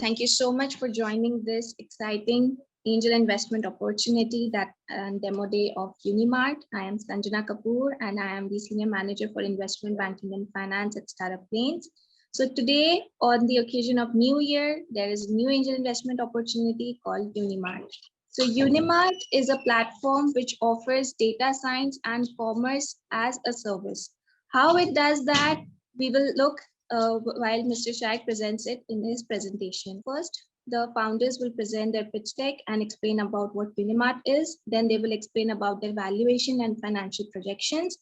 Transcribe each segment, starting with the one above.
Thank you so much for joining this exciting angel investment opportunity that demo day of Unimart. I am Sanjana Kapoor and I am the Senior Manager for Investment Banking and Finance at Startup Plains. So today, on the occasion of New Year, there is a new angel investment opportunity called Unimart. So Unimart is a platform which offers data science and commerce as a service. How it does that, we will look while Mr. Shaikh presents it in his presentation. First, the founders will present their pitch deck and explain about what Unimart is. Then they will explain about their valuation and financial projections.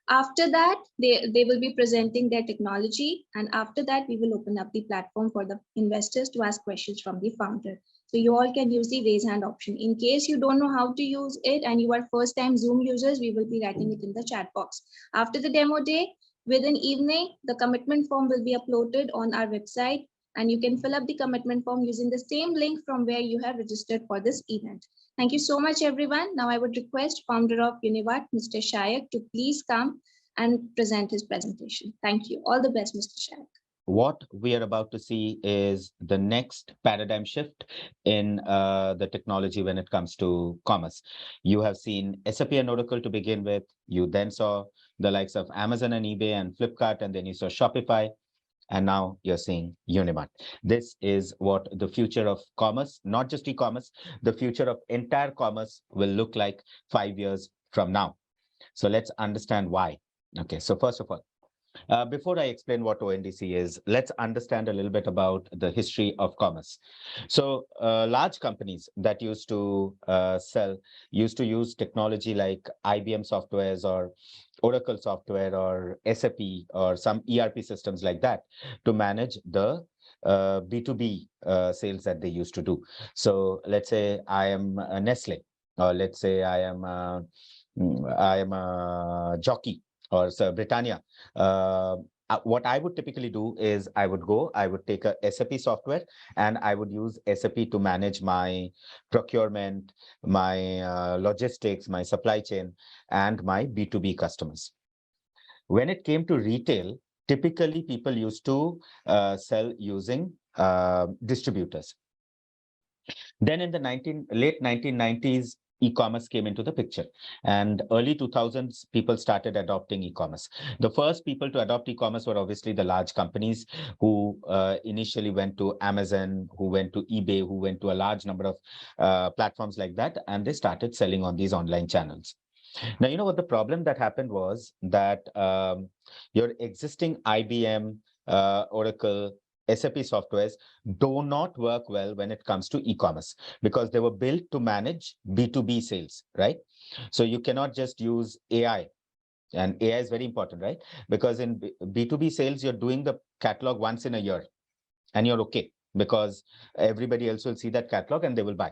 After that, they will be presenting their technology. And after that, we will open up the platform for the investors to ask questions from the founder. So you all can use the raise hand option. In case you don't know how to use it and you are first time Zoom users, we will be writing it in the chat box. After the demo day, within evening, the commitment form will be uploaded on our website and you can fill up the commitment form using the same link from where you have registered for this event. Thank you so much, everyone. Now I would request founder of Unimart, Mr. Shaikh, to please come and present his presentation. Thank you. All the best, Mr. Shaikh. What we are about to see is the next paradigm shift in the technology when it comes to commerce. You have seen SAP and Oracle to begin with. You then saw the likes of Amazon and eBay and Flipkart, and then you saw Shopify. And now you're seeing Unimart. This is what the future of commerce, not just e-commerce, the future of entire commerce will look like 5 years from now. So let's understand why. Okay, so first of all, before I explain what ONDC is, let's understand a little bit about the history of commerce. So large companies that used to used to use technology like IBM softwares or Oracle software or SAP or some ERP systems like that to manage the B2B sales that they used to do. So let's say I am a Nestle, or let's say I am a jockey, or Britannia. What I would typically do is I would take a SAP software and I would use SAP to manage my procurement, my logistics, my supply chain, and my B2B customers. When it came to retail, typically people used to sell using distributors. Then in the late 1990s, e-commerce came into the picture, and early 2000s people started adopting e-commerce. The first people to adopt e-commerce were obviously the large companies who initially went to Amazon, who went to eBay, who went to a large number of platforms like that, and they started selling on these online channels. Now, you know what the problem that happened was that your existing IBM, Oracle, SAP softwares do not work well when it comes to e-commerce because they were built to manage B2B sales, right? So you cannot just use AI, and AI is very important, right? Because in B2B sales, you're doing the catalog once in a year and you're okay because everybody else will see that catalog and they will buy.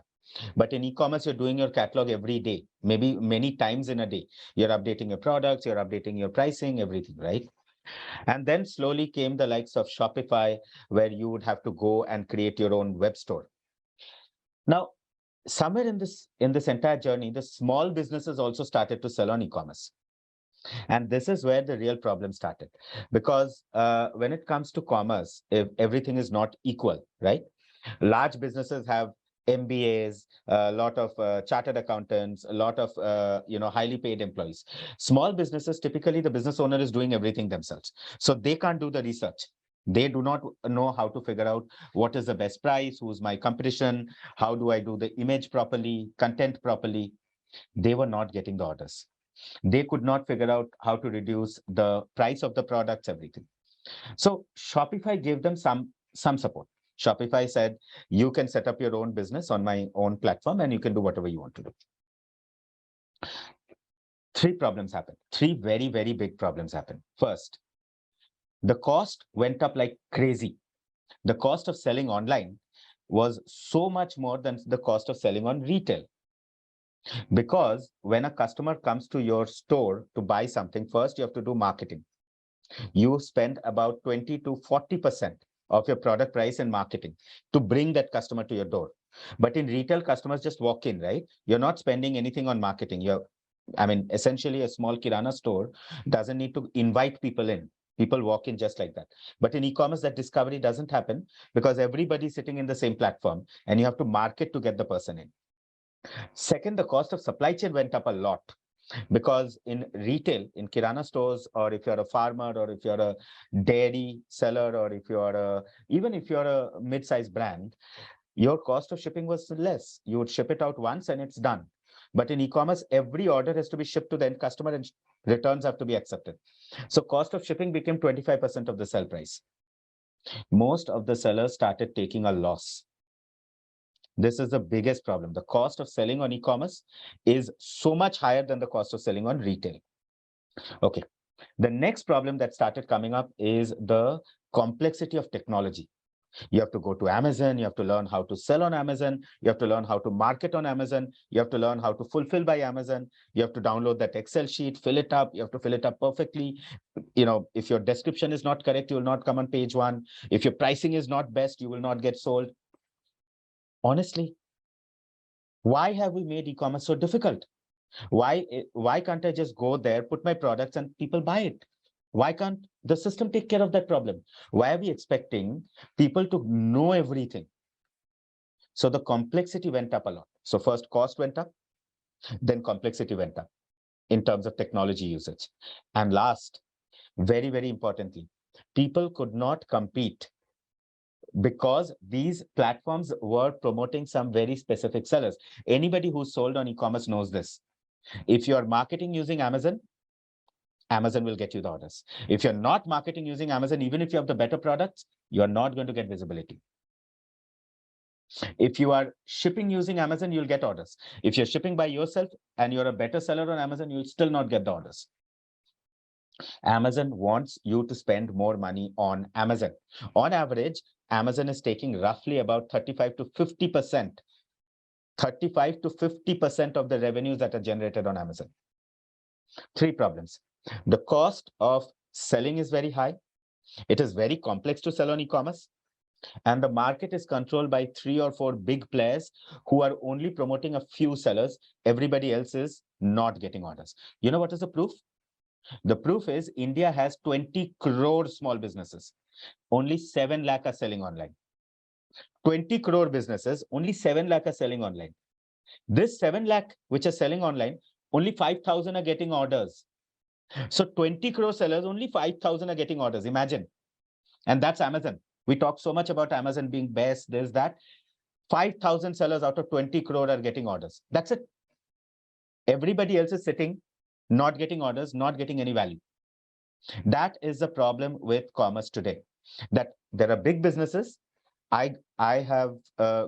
But in e-commerce, you're doing your catalog every day, maybe many times in a day. You're updating your products, you're updating your pricing, everything, right? And then slowly came the likes of Shopify, where you would have to go and create your own web store. Now, somewhere in this entire journey, the small businesses also started to sell on e-commerce. And this is where the real problem started. Because when it comes to commerce, if everything is not equal, right? Large businesses have MBAs, a lot of chartered accountants, a lot of highly paid employees. Small businesses, typically the business owner is doing everything themselves. So they can't do the research. They do not know how to figure out what is the best price, who's my competition, how do I do the image properly, content properly. They were not getting the orders. They could not figure out how to reduce the price of the products, everything. So Shopify gave them some support. Shopify said, you can set up your own business on my own platform and you can do whatever you want to do. Three problems happened. Three very, very big problems happened. First, the cost went up like crazy. The cost of selling online was so much more than the cost of selling on retail. Because when a customer comes to your store to buy something, first you have to do marketing. You spend about 20 to 40% of your product price in marketing to bring that customer to your door. But in retail, customers just walk in, right? You're not spending anything on marketing. Essentially a small Kirana store doesn't need to invite people in. People walk in just like that. But in e-commerce, that discovery doesn't happen because everybody's sitting in the same platform and you have to market to get the person in. Second, the cost of supply chain went up a lot because in retail, in Kirana stores, or if you're a farmer, or if you're a dairy seller, or if you're even if you're a mid-sized brand, your cost of shipping was less. You would ship it out once and it's done. But in e-commerce, every order has to be shipped to the end customer and returns have to be accepted. So cost of shipping became 25% of the sell price. Most of the sellers started taking a loss. This is the biggest problem. The cost of selling on e-commerce is so much higher than the cost of selling on retail. Okay. The next problem that started coming up is the complexity of technology. You have to go to Amazon, you have to learn how to sell on Amazon, you have to learn how to market on Amazon, you have to learn how to fulfill by Amazon, you have to download that Excel sheet, fill it up, you have to fill it up perfectly. If your description is not correct, you will not come on page 1. If your pricing is not best, you will not get sold. Honestly, why have we made e-commerce so difficult? Why can't I just go there, put my products and people buy it? Why can't the system take care of that problem? Why are we expecting people to know everything? So the complexity went up a lot. So first cost went up, then complexity went up in terms of technology usage. And last, very, very importantly, people could not compete because these platforms were promoting some very specific sellers. Anybody who sold on e-commerce knows this. If you are marketing using Amazon, Amazon will get you the orders. If you're not marketing using Amazon, even if you have the better products, you're not going to get visibility. If you are shipping using Amazon, you'll get orders. If you're shipping by yourself and you're a better seller on Amazon, you'll still not get the orders. Amazon wants you to spend more money on Amazon. On average, Amazon is taking roughly about 35 to 50%, 35 to 50% of the revenues that are generated on Amazon. 3 problems. The cost of selling is very high. It is very complex to sell on e-commerce. And the market is controlled by 3 or 4 big players who are only promoting a few sellers. Everybody else is not getting orders. You know what is the proof? The proof is India has 20 crore small businesses. Only 7 lakh are selling online. 20 crore businesses, only 7 lakh are selling online. This 7 lakh which are selling online, only 5,000 are getting orders. So 20 crore sellers, only 5,000 are getting orders. Imagine. And that's Amazon. We talk so much about Amazon being best, there's that. 5,000 sellers out of 20 crore are getting orders. That's it. Everybody else is sitting, not getting orders, not getting any value. That is the problem with commerce today, that there are big businesses. I have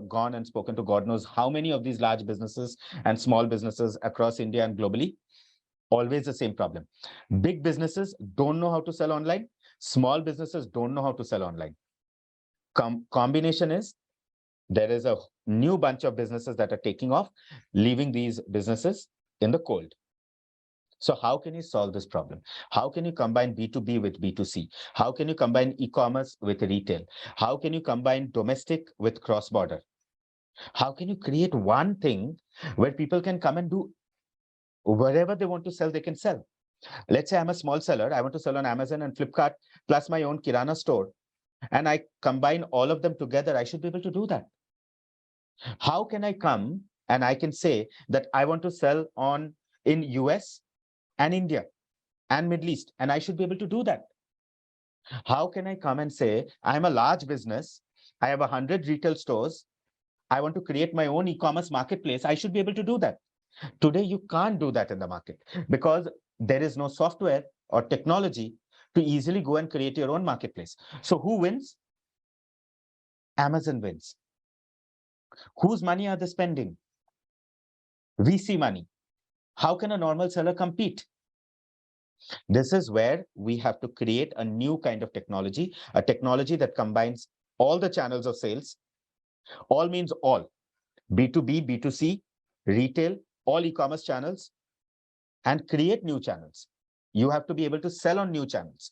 gone and spoken to God knows how many of these large businesses and small businesses across India and globally. Always the same problem. Big businesses don't know how to sell online. Small businesses don't know how to sell online. Combination is there is a new bunch of businesses that are taking off, leaving these businesses in the cold. So how can you solve this problem? How can you combine B2B with B2C? How can you combine e-commerce with retail? How can you combine domestic with cross-border? How can you create one thing where people can come and do wherever they want to sell, they can sell? Let's say I'm a small seller. I want to sell on Amazon and Flipkart plus my own Kirana store. And I combine all of them together. I should be able to do that. How can I come and I can say that I want to sell in US and India and Middle East, and I should be able to do that? How can I come and say, I'm a large business, I have 100 retail stores, I want to create my own e-commerce marketplace, I should be able to do that. Today, you can't do that in the market because there is no software or technology to easily go and create your own marketplace. So who wins? Amazon wins. Whose money are they spending? VC money. How can a normal seller compete? This is where we have to create a new kind of technology, a technology that combines all the channels of sales. All means all. B2B, B2C, retail, all e-commerce channels, and create new channels. You have to be able to sell on new channels.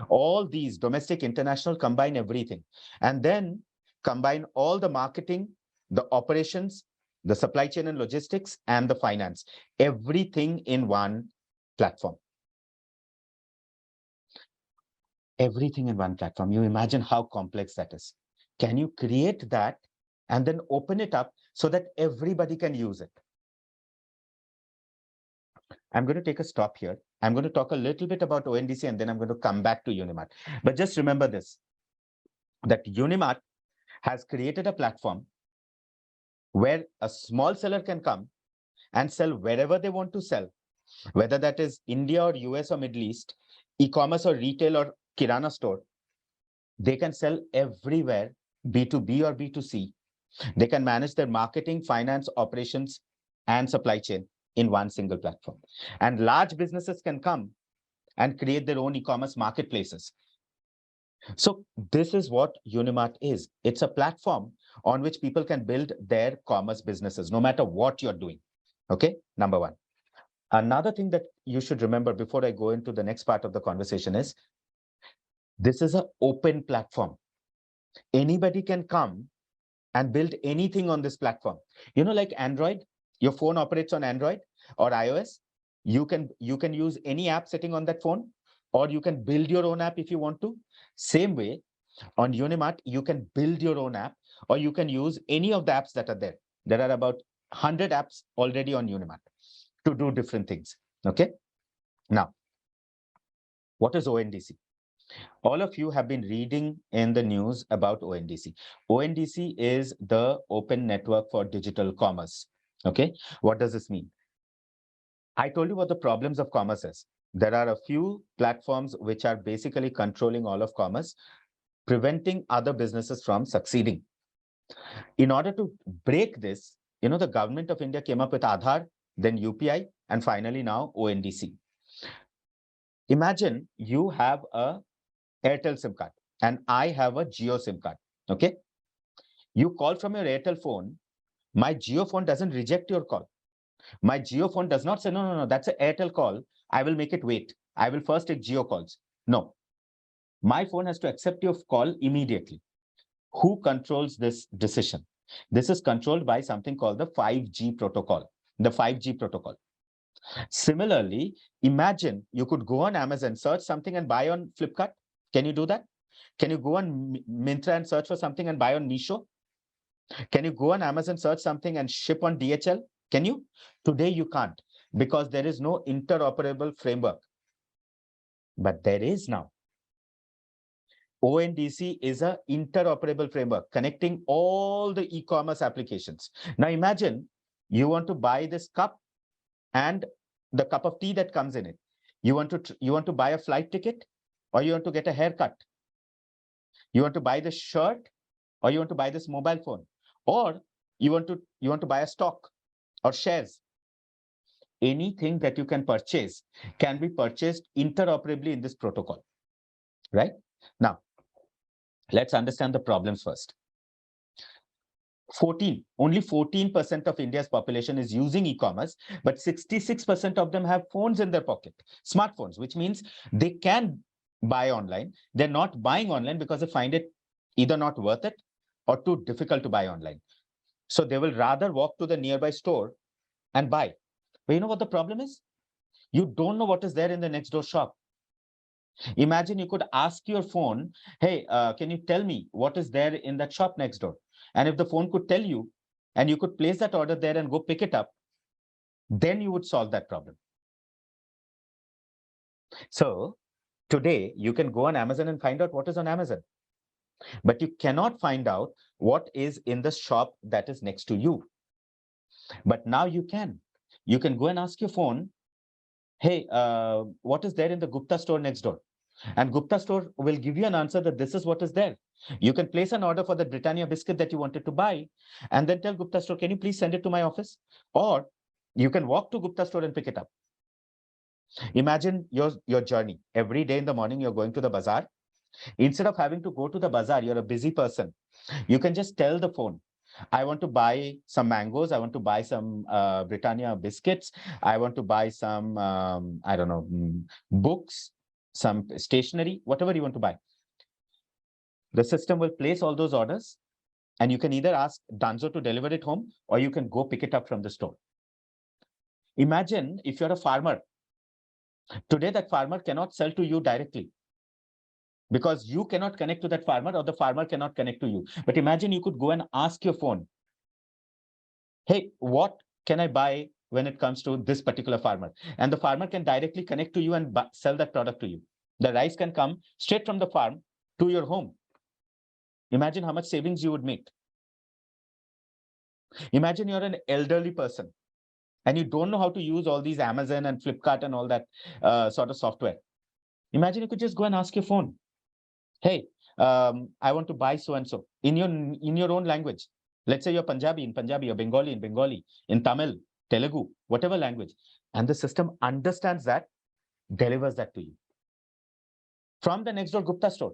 All these domestic, international, combine everything. And then combine all the marketing, the operations, the supply chain and logistics, and the finance. Everything in one platform. Everything in one platform. You imagine how complex that is. Can you create that and then open it up so that everybody can use it? I'm going to take a stop here. I'm going to talk a little bit about ONDC and then I'm going to come back to Unimart. But just remember this, that Unimart has created a platform where a small seller can come and sell wherever they want to sell, whether that is India or US or Middle East, e-commerce or retail or Kirana store. They can sell everywhere, B2B or B2C. They can manage their marketing, finance, operations, and supply chain in one single platform. And large businesses can come and create their own e-commerce marketplaces. So this is what Unimart is. It's a platform on which people can build their commerce businesses, no matter what you're doing. Okay, number one. Another thing that you should remember before I go into the next part of the conversation is, this is an open platform. Anybody can come and build anything on this platform. You know, like Android, your phone operates on Android or iOS. You can use any app sitting on that phone, or you can build your own app if you want to. Same way, on Unimart, you can build your own app, or you can use any of the apps that are there. There are about 100 apps already on Unimart to do different things. Okay. Now, what is ONDC? All of you have been reading in the news about ONDC. ONDC is the Open Network for Digital Commerce. Okay, what does this mean? I told you what the problems of commerce is. There are a few platforms which are basically controlling all of commerce, preventing other businesses from succeeding. In order to break this, the government of India came up with Aadhaar, then UPI, and finally now ONDC. Imagine you have a Airtel SIM card and I have a Jio SIM card. Okay. You call from your Airtel phone. My Jio phone doesn't reject your call. My Jio phone does not say, no, that's an Airtel call. I will make it wait. I will first take Jio calls. No, my phone has to accept your call immediately. Who controls this decision? This is controlled by something called the 5G protocol. The 5G protocol. Similarly, imagine you could go on Amazon, search something and buy on Flipkart. Can you do that? Can you go on Myntra and search for something and buy on Meesho? Can you go on Amazon, search something and ship on DHL? Can you? Today you can't, because there is no interoperable framework. But there is now. ONDC is an interoperable framework connecting all the e-commerce applications. Now imagine you want to buy this cup and the cup of tea that comes in it. You want to buy a flight ticket, or you want to get a haircut. You want to buy this shirt, or you want to buy this mobile phone, or you want to buy a stock or shares. Anything that you can purchase can be purchased interoperably in this protocol, right? Now, let's understand the problems first. Only 14% of India's population is using e-commerce, but 66% of them have phones in their pocket, smartphones, which means they can buy online. They're not buying online because they find it either not worth it or too difficult to buy online. So they will rather walk to the nearby store and buy. But you know what the problem is? You don't know what is there in the next door shop. Imagine you could ask your phone, hey, can you tell me what is there in that shop next door? And if the phone could tell you, and you could place that order there and go pick it up, then you would solve that problem. So today you can go on Amazon and find out what is on Amazon, but you cannot find out what is in the shop that is next to you. But now you can. You can go and ask your phone, hey, what is there in the Gupta store next door? And Gupta store will give you an answer that this is what is there. You can place an order for the Britannia biscuit that you wanted to buy, and then tell Gupta store, can you please send it to my office? Or you can walk to Gupta store and pick it up. Imagine your journey. Every day in the morning, you're going to the bazaar. Instead of having to go to the bazaar, you're a busy person. You can just tell the phone, I want to buy some mangoes. I want to buy some Britannia biscuits. I want to buy some, I don't know, books, some stationery, whatever you want to buy. The system will place all those orders, and you can either ask Dunzo to deliver it home, or you can go pick it up from the store. Imagine if you're a farmer. Today, that farmer cannot sell to you directly. because you cannot connect to that farmer or the farmer cannot connect to you. But imagine you could go and ask your phone, hey, what can I buy when it comes to this particular farmer? And the farmer can directly connect to you and sell that product to you. The rice can come straight from the farm to your home. Imagine how much savings you would make. Imagine you're an elderly person and you don't know how to use all these Amazon and Flipkart and all that sort of software. Imagine you could just go and ask your phone, hey, I want to buy so and so in your own language. Let's say you're Punjabi in Punjabi, or Bengali in Bengali, in Tamil, Telugu, whatever language. And the system understands that, delivers that to you. From the next door Gupta store,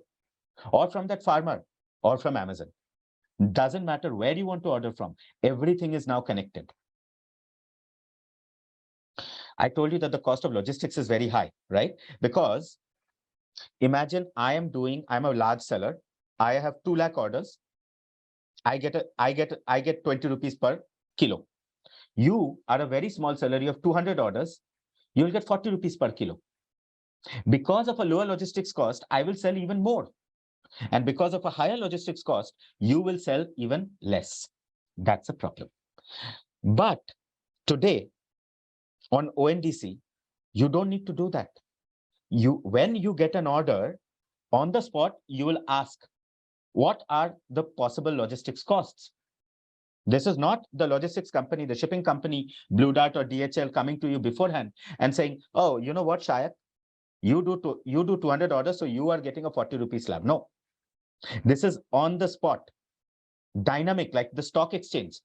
or from that farmer, or from Amazon. Doesn't matter where you want to order from. Everything is now connected. I told you that the cost of logistics is very high, right? Because imagine I'm a large seller. I have 2 lakh orders. I get 20 rupees per kilo. You are a very small seller. You have 200 orders. You will get 40 rupees per kilo. Because of a lower logistics cost, I will sell even more. And because of a higher logistics cost, you will sell even less. That's a problem. But today on ONDC, you don't need to do that. When you get an order on the spot, you will ask, what are the possible logistics costs? This is not the logistics company, the shipping company, Blue Dart or DHL coming to you beforehand and saying, oh, you know what, Shayad, you do 200 orders, so you are getting a 40 rupees slab. No, this is on the spot, dynamic, like the stock exchange.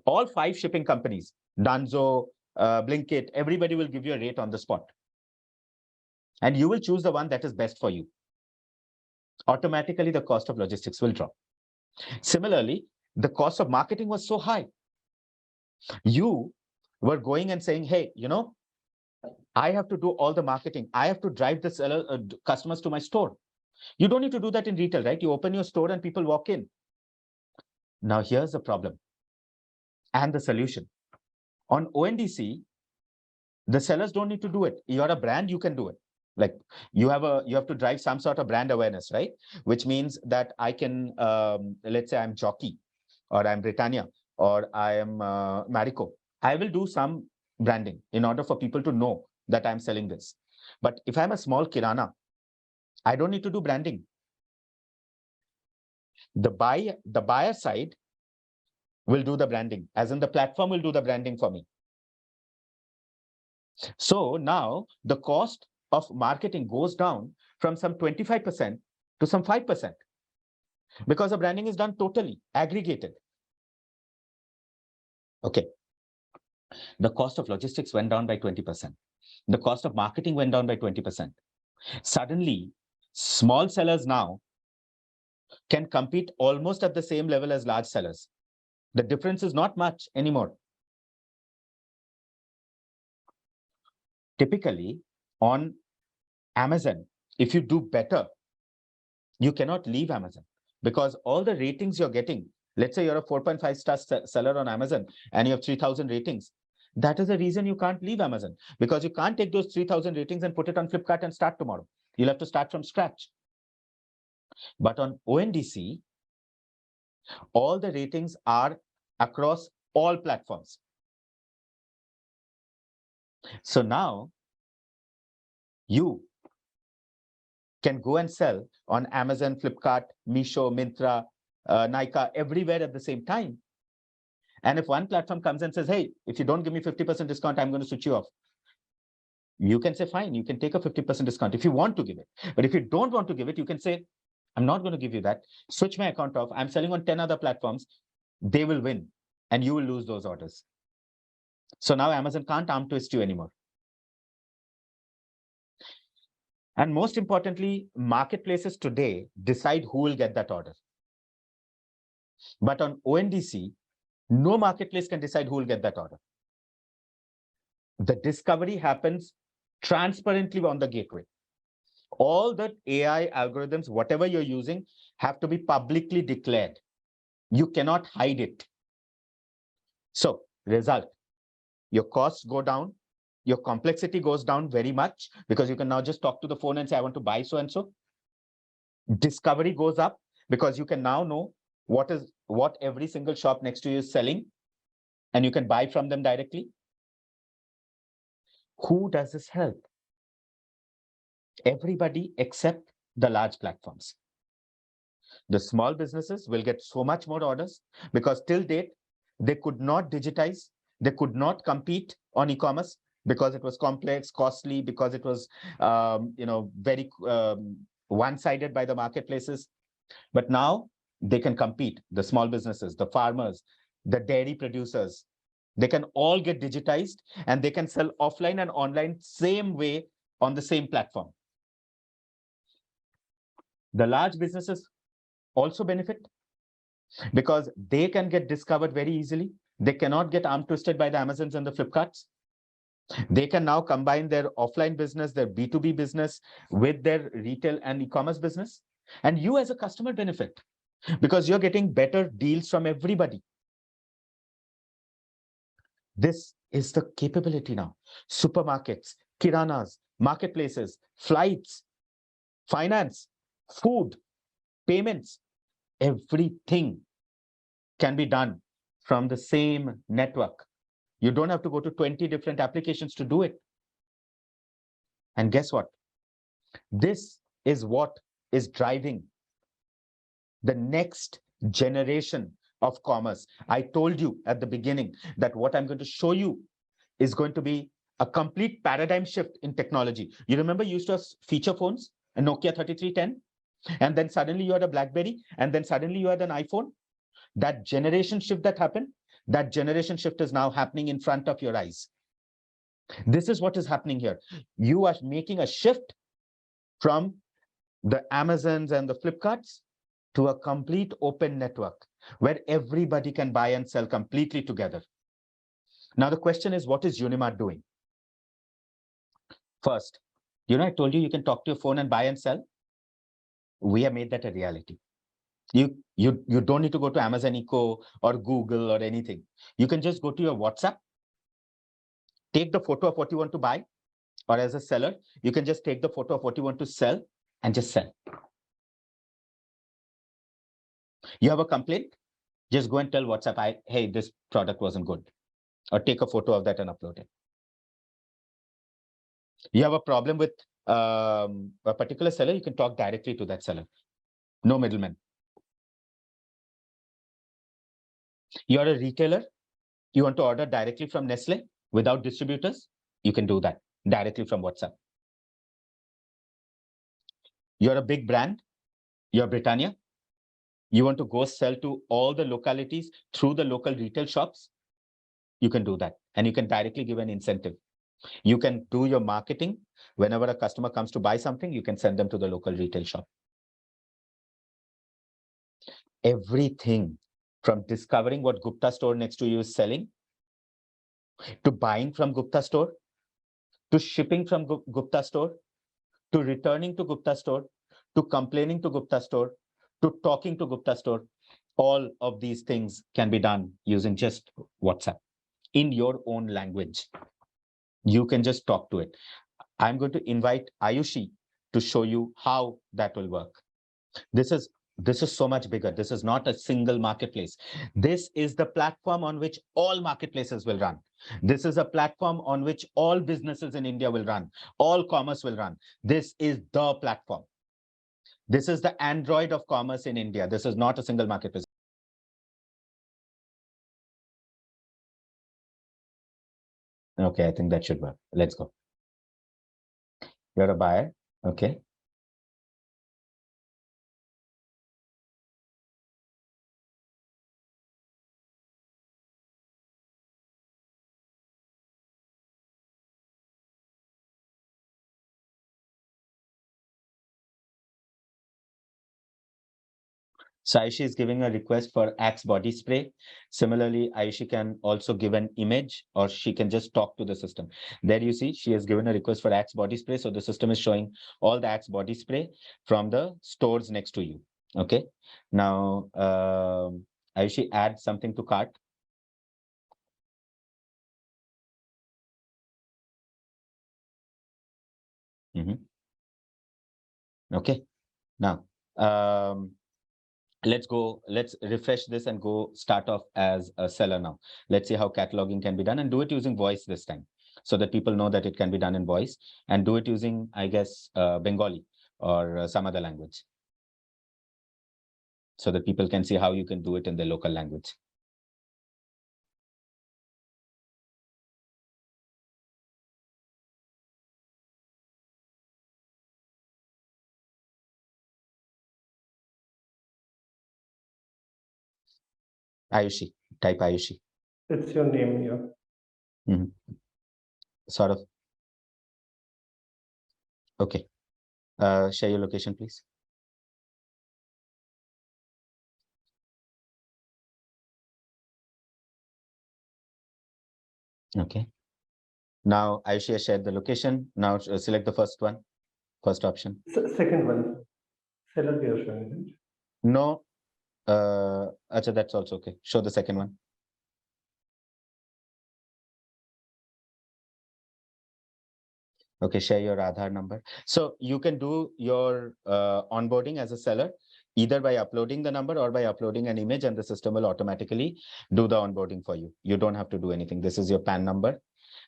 All 5 shipping companies, Danzo, Blinkit, everybody will give you a rate on the spot. And you will choose the one that is best for you. Automatically, the cost of logistics will drop. Similarly, the cost of marketing was so high. You were going and saying, hey, I have to do all the marketing. I have to drive the customers to my store. You don't need to do that in retail, right? You open your store and people walk in. Now, here's the problem and the solution. On ONDC, the sellers don't need to do it. You're a brand, you can do it. Like you have to drive some sort of brand awareness, right? Which means that I can, let's say I'm Jockey, or I'm Britannia, or I am Marico. I will do some branding in order for people to know that I'm selling this. But if I'm a small Kirana, I don't need to do branding. The buyer side will do the branding, as in the platform will do the branding for me. So now the cost of marketing goes down from some 25% to some 5%, because the branding is done totally aggregated. Okay. The cost of logistics went down by 20%. The cost of marketing went down by 20%. Suddenly, small sellers now can compete almost at the same level as large sellers. The difference is not much anymore. Typically, on Amazon, if you do better, you cannot leave Amazon, because all the ratings you're getting, let's say you're a 4.5 star seller on Amazon and you have 3,000 ratings. That is the reason you can't leave Amazon, because you can't take those 3,000 ratings and put it on Flipkart and start tomorrow. You'll have to start from scratch. But on ONDC, all the ratings are across all platforms. So now you can go and sell on Amazon, Flipkart, Meesho, Myntra, Nykaa, everywhere at the same time. And if one platform comes and says, hey, if you don't give me 50% discount, I'm going to switch you off. You can say, fine, you can take a 50% discount if you want to give it. But if you don't want to give it, you can say, I'm not going to give you that. Switch my account off. I'm selling on 10 other platforms. They will win and you will lose those orders. So now Amazon can't arm twist you anymore. And most importantly, marketplaces today decide who will get that order. But on ONDC, no marketplace can decide who will get that order. The discovery happens transparently on the gateway. All the AI algorithms, whatever you're using, have to be publicly declared. You cannot hide it. So, result, your costs go down, Your complexity goes down very much because you can now just talk to the phone and say, I want to buy so and so. Discovery goes up because you can now know what every single shop next to you is selling, and you can buy from them directly. Who does this help? Everybody except the large platforms. The small businesses will get so much more orders because till date, they could not digitize, they could not compete on e-commerce because it was complex, costly, because it was very one-sided by the marketplaces. But now they can compete. The small businesses, the farmers, the dairy producers, they can all get digitized and they can sell offline and online same way on the same platform. The large businesses also benefit because they can get discovered very easily. They cannot get arm twisted by the Amazons and the Flipkarts. They can now combine their offline business, their B2B business with their retail and e-commerce business. And you as a customer benefit because you're getting better deals from everybody. This is the capability now. Supermarkets, kiranas, marketplaces, flights, finance, food, payments, everything can be done from the same network. You don't have to go to 20 different applications to do it. And guess what? This is what is driving the next generation of commerce. I told you at the beginning that what I'm going to show you is going to be a complete paradigm shift in technology. You remember you used to have feature phones, a Nokia 3310, and then suddenly you had a BlackBerry, and then suddenly you had an iPhone. That generation shift that happened, that generation shift is now happening in front of your eyes. This is what is happening here. You are making a shift from the Amazons and the Flipkarts to a complete open network where everybody can buy and sell completely together. Now, the question is, what is Unimart doing? First, I told you can talk to your phone and buy and sell. We have made that a reality. You don't need to go to Amazon Echo or Google or anything. You can just go to your WhatsApp, take the photo of what you want to buy, or as a seller, you can just take the photo of what you want to sell and just sell. You have a complaint, just go and tell WhatsApp, hey, this product wasn't good, or take a photo of that and upload it. You have a problem with a particular seller, you can talk directly to that seller. No middleman. You're a retailer, you want to order directly from Nestle without distributors, you can do that directly from WhatsApp. You're a big brand, you're Britannia, you want to go sell to all the localities through the local retail shops, you can do that. And you can directly give an incentive. You can do your marketing. Whenever a customer comes to buy something, you can send them to the local retail shop. Everything from discovering what Gupta store next to you is selling, to buying from Gupta store, to shipping from Gupta store, to returning to Gupta store, to complaining to Gupta store, to talking to Gupta store, all of these things can be done using just WhatsApp in your own language. You can just talk to it. I'm going to invite Ayushi to show you how that will work. This is so much bigger. This is not a single marketplace. This is the platform on which all marketplaces will run. This is a platform on which all businesses in India will run. All commerce will run. This is the platform. This is the Android of commerce in India. This is not a single marketplace. Okay, I think that should work. Let's go. You're a buyer. Okay. So Ayushi is giving a request for Axe body spray. Similarly, Ayushi can also give an image, or she can just talk to the system. There you see, she has given a request for Axe body spray. So the system is showing all the Axe body spray from the stores next to you. Okay. Now, Ayushi, add something to cart. Okay. Now, let's refresh this and go start off as a seller now. Let's see how cataloging can be done, and do it using voice this time, so that people know that it can be done in voice, and do it using, I guess, Bengali or some other language, so that people can see how you can do it in their local language. Ayushi, type Ayushi. It's your name here. Sort of. Okay. Share your location, please. Okay. Now Ayushi has shared the location. Now select the first one, first option. Second one, seller we are showing it. No. Acha, that's also okay. Show the second one. Okay, share your Aadhaar number. So you can do your onboarding as a seller either by uploading the number or by uploading an image, and the system will automatically do the onboarding for you. You don't have to do anything. This is your PAN number.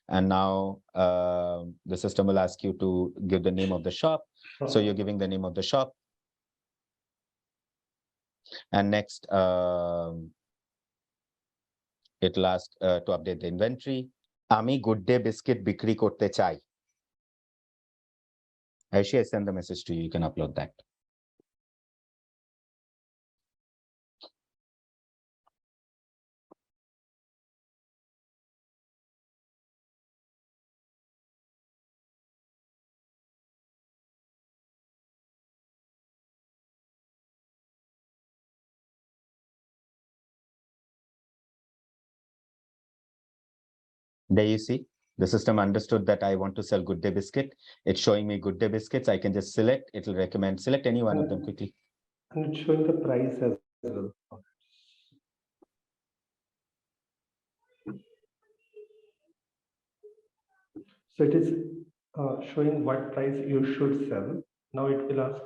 And now the system will ask you to give the name of the shop. So you're giving the name of the shop. And next, it'll ask to update the inventory. Ami Good Day Biscuit Bikri Korte Chai. Actually, I send the message to you. You can upload that. There you see, the system understood that I want to sell Good Day Biscuit. It's showing me Good Day Biscuits. I can just select, it'll recommend, select any one of them quickly. And it's showing the price as well. So it is showing what price you should sell. Now it will ask.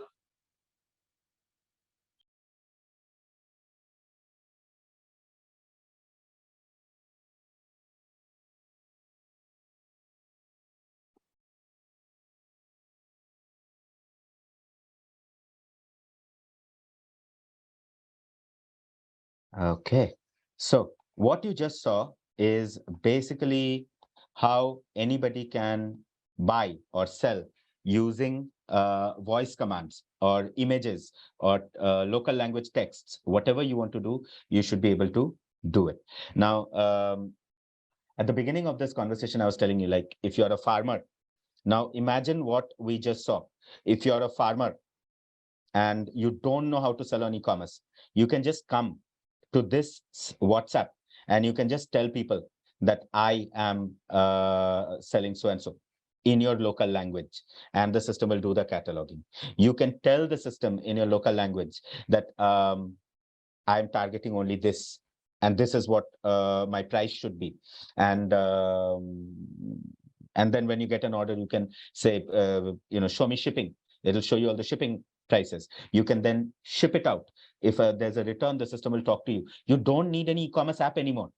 Okay, so what you just saw is basically how anybody can buy or sell using voice commands or images or local language texts. Whatever you want to do, you should be able to do it. Now, at the beginning of this conversation, I was telling you, like, if you're a farmer, now imagine what we just saw. If you're a farmer and you don't know how to sell on e-commerce, you can just come to this WhatsApp and you can just tell people that I am selling so-and-so in your local language, and the system will do the cataloging. You can tell the system in your local language that I'm targeting only this, and this is what my price should be. And then when you get an order, you can say, show me shipping. It'll show you all the shipping prices. You can then ship it out. If there's a return, the system will talk to you. You don't need any e-commerce app anymore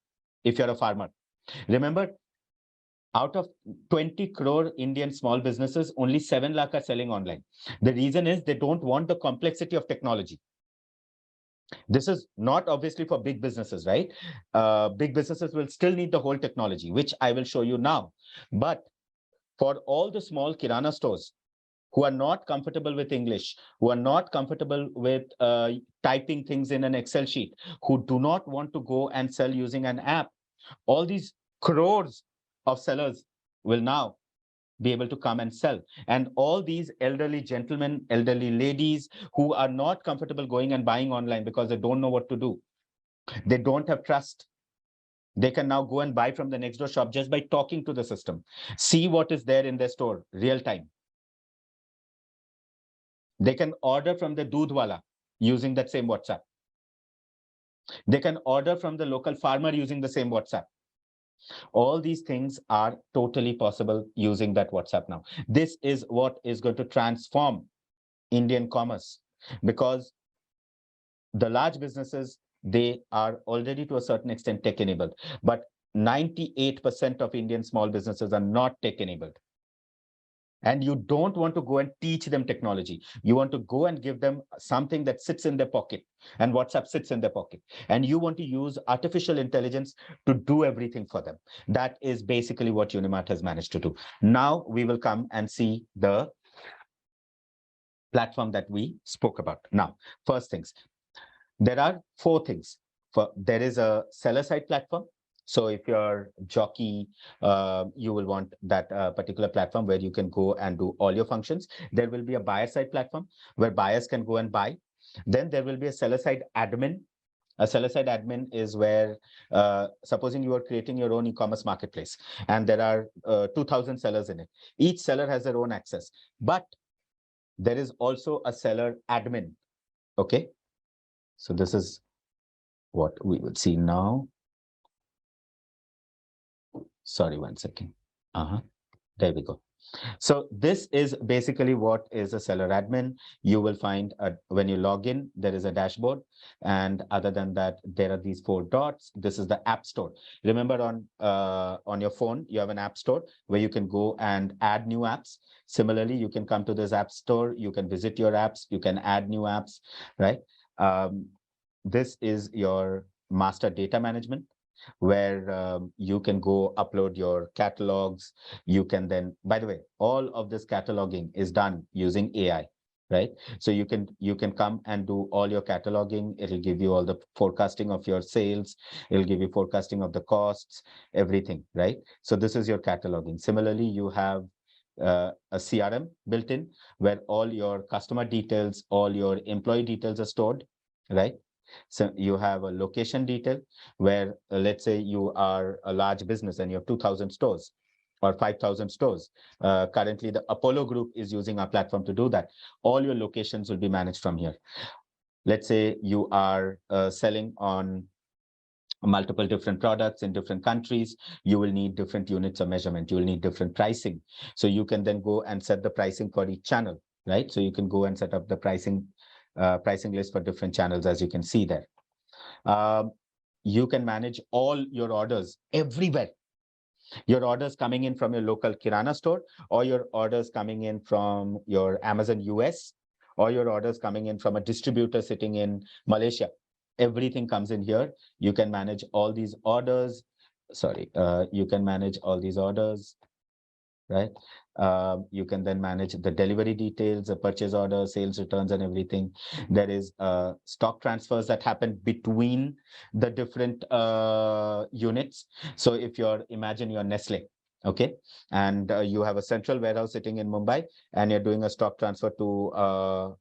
if you're a farmer. Remember, out of 20 crore Indian small businesses, only 7 lakh are selling online. The reason is they don't want the complexity of technology. This is not obviously for big businesses, right? Big businesses will still need the whole technology, which I will show you now. But for all the small Kirana stores who are not comfortable with English, who are not comfortable with typing things in an Excel sheet, who do not want to go and sell using an app, all these crores of sellers will now be able to come and sell. And all these elderly gentlemen, elderly ladies who are not comfortable going and buying online because they don't know what to do, they don't have trust, they can now go and buy from the next door shop just by talking to the system, see what is there in their store real time. They can order from the Doodhwala using that same WhatsApp. They can order from the local farmer using the same WhatsApp. All these things are totally possible using that WhatsApp now. This is what is going to transform Indian commerce, because the large businesses, they are already to a certain extent tech enabled, but 98% of Indian small businesses are not tech enabled. And you don't want to go and teach them technology. You want to go and give them something that sits in their pocket, and WhatsApp sits in their pocket. And you want to use artificial intelligence to do everything for them. That is basically what Unimart has managed to do. Now we will come and see the platform that we spoke about. Now, first things, there are 4 things. There is a seller-side platform. So if you're Jockey, you will want that particular platform where you can go and do all your functions. There will be a buyer-side platform where buyers can go and buy. Then there will be a seller-side admin. A seller-side admin is where, supposing you are creating your own e-commerce marketplace, and there are 2,000 sellers in it. Each seller has their own access, but there is also a seller admin. Okay. So this is what we would see now. Sorry, 1 second. There we go. So this is basically what is a seller admin. You will find when you log in, there is a dashboard. And other than that, there are these 4 dots. This is the app store. Remember, on your phone, you have an app store where you can go and add new apps. Similarly, you can come to this app store. You can visit your apps. You can add new apps, right? This is your master data management, where you can go upload your catalogs. You can then, by the way, all of this cataloging is done using AI, right? So you can come and do all your cataloging. It'll give you all the forecasting of your sales. It'll give you forecasting of the costs, everything, right? So this is your cataloging. Similarly, you have a CRM built in where all your customer details, all your employee details are stored, right? So you have a location detail where, let's say you are a large business and you have 2,000 stores or 5,000 stores. Currently, the Apollo Group is using our platform to do that. All your locations will be managed from here. Let's say you are selling on multiple different products in different countries. You will need different units of measurement. You will need different pricing. So you can then go and set the pricing for each channel, right? So you can go and set up the pricing list for different channels, as you can see there. You can manage all your orders everywhere. Your orders coming in from your local Kirana store, or your orders coming in from your Amazon US, or your orders coming in from a distributor sitting in Malaysia. Everything comes in here. You can manage all these orders. Sorry, you can manage all these orders, right? You can then manage the delivery details, the purchase order, sales returns, and everything. There is stock transfers that happen between the different units. So if imagine you're Nestle, okay, and you have a central warehouse sitting in Mumbai, and you're doing a stock transfer to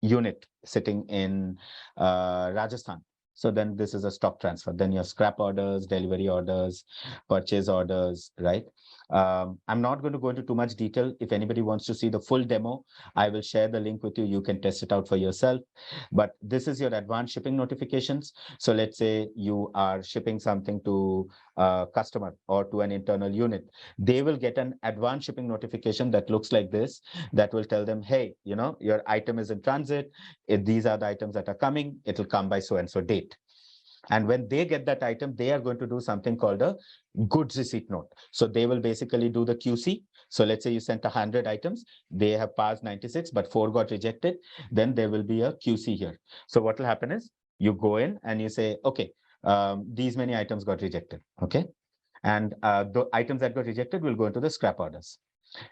unit sitting in Rajasthan. So then this is a stock transfer. Then your scrap orders, delivery orders, purchase orders, right? I'm not going to go into too much detail. If anybody wants to see the full demo, I will share the link with you. You can test it out for yourself. But this is your advanced shipping notifications. So let's say you are shipping something to a customer or to an internal unit. They will get an advanced shipping notification that looks like this, that will tell them, hey, your item is in transit. These are the items that are coming. It will come by so-and-so date. And when they get that item, they are going to do something called a goods receipt note. So they will basically do the QC. So let's say you sent 100 items, they have passed 96, but 4 got rejected. Then there will be a QC here. So what will happen is you go in and you say, okay, these many items got rejected. Okay. And the items that got rejected will go into the scrap orders.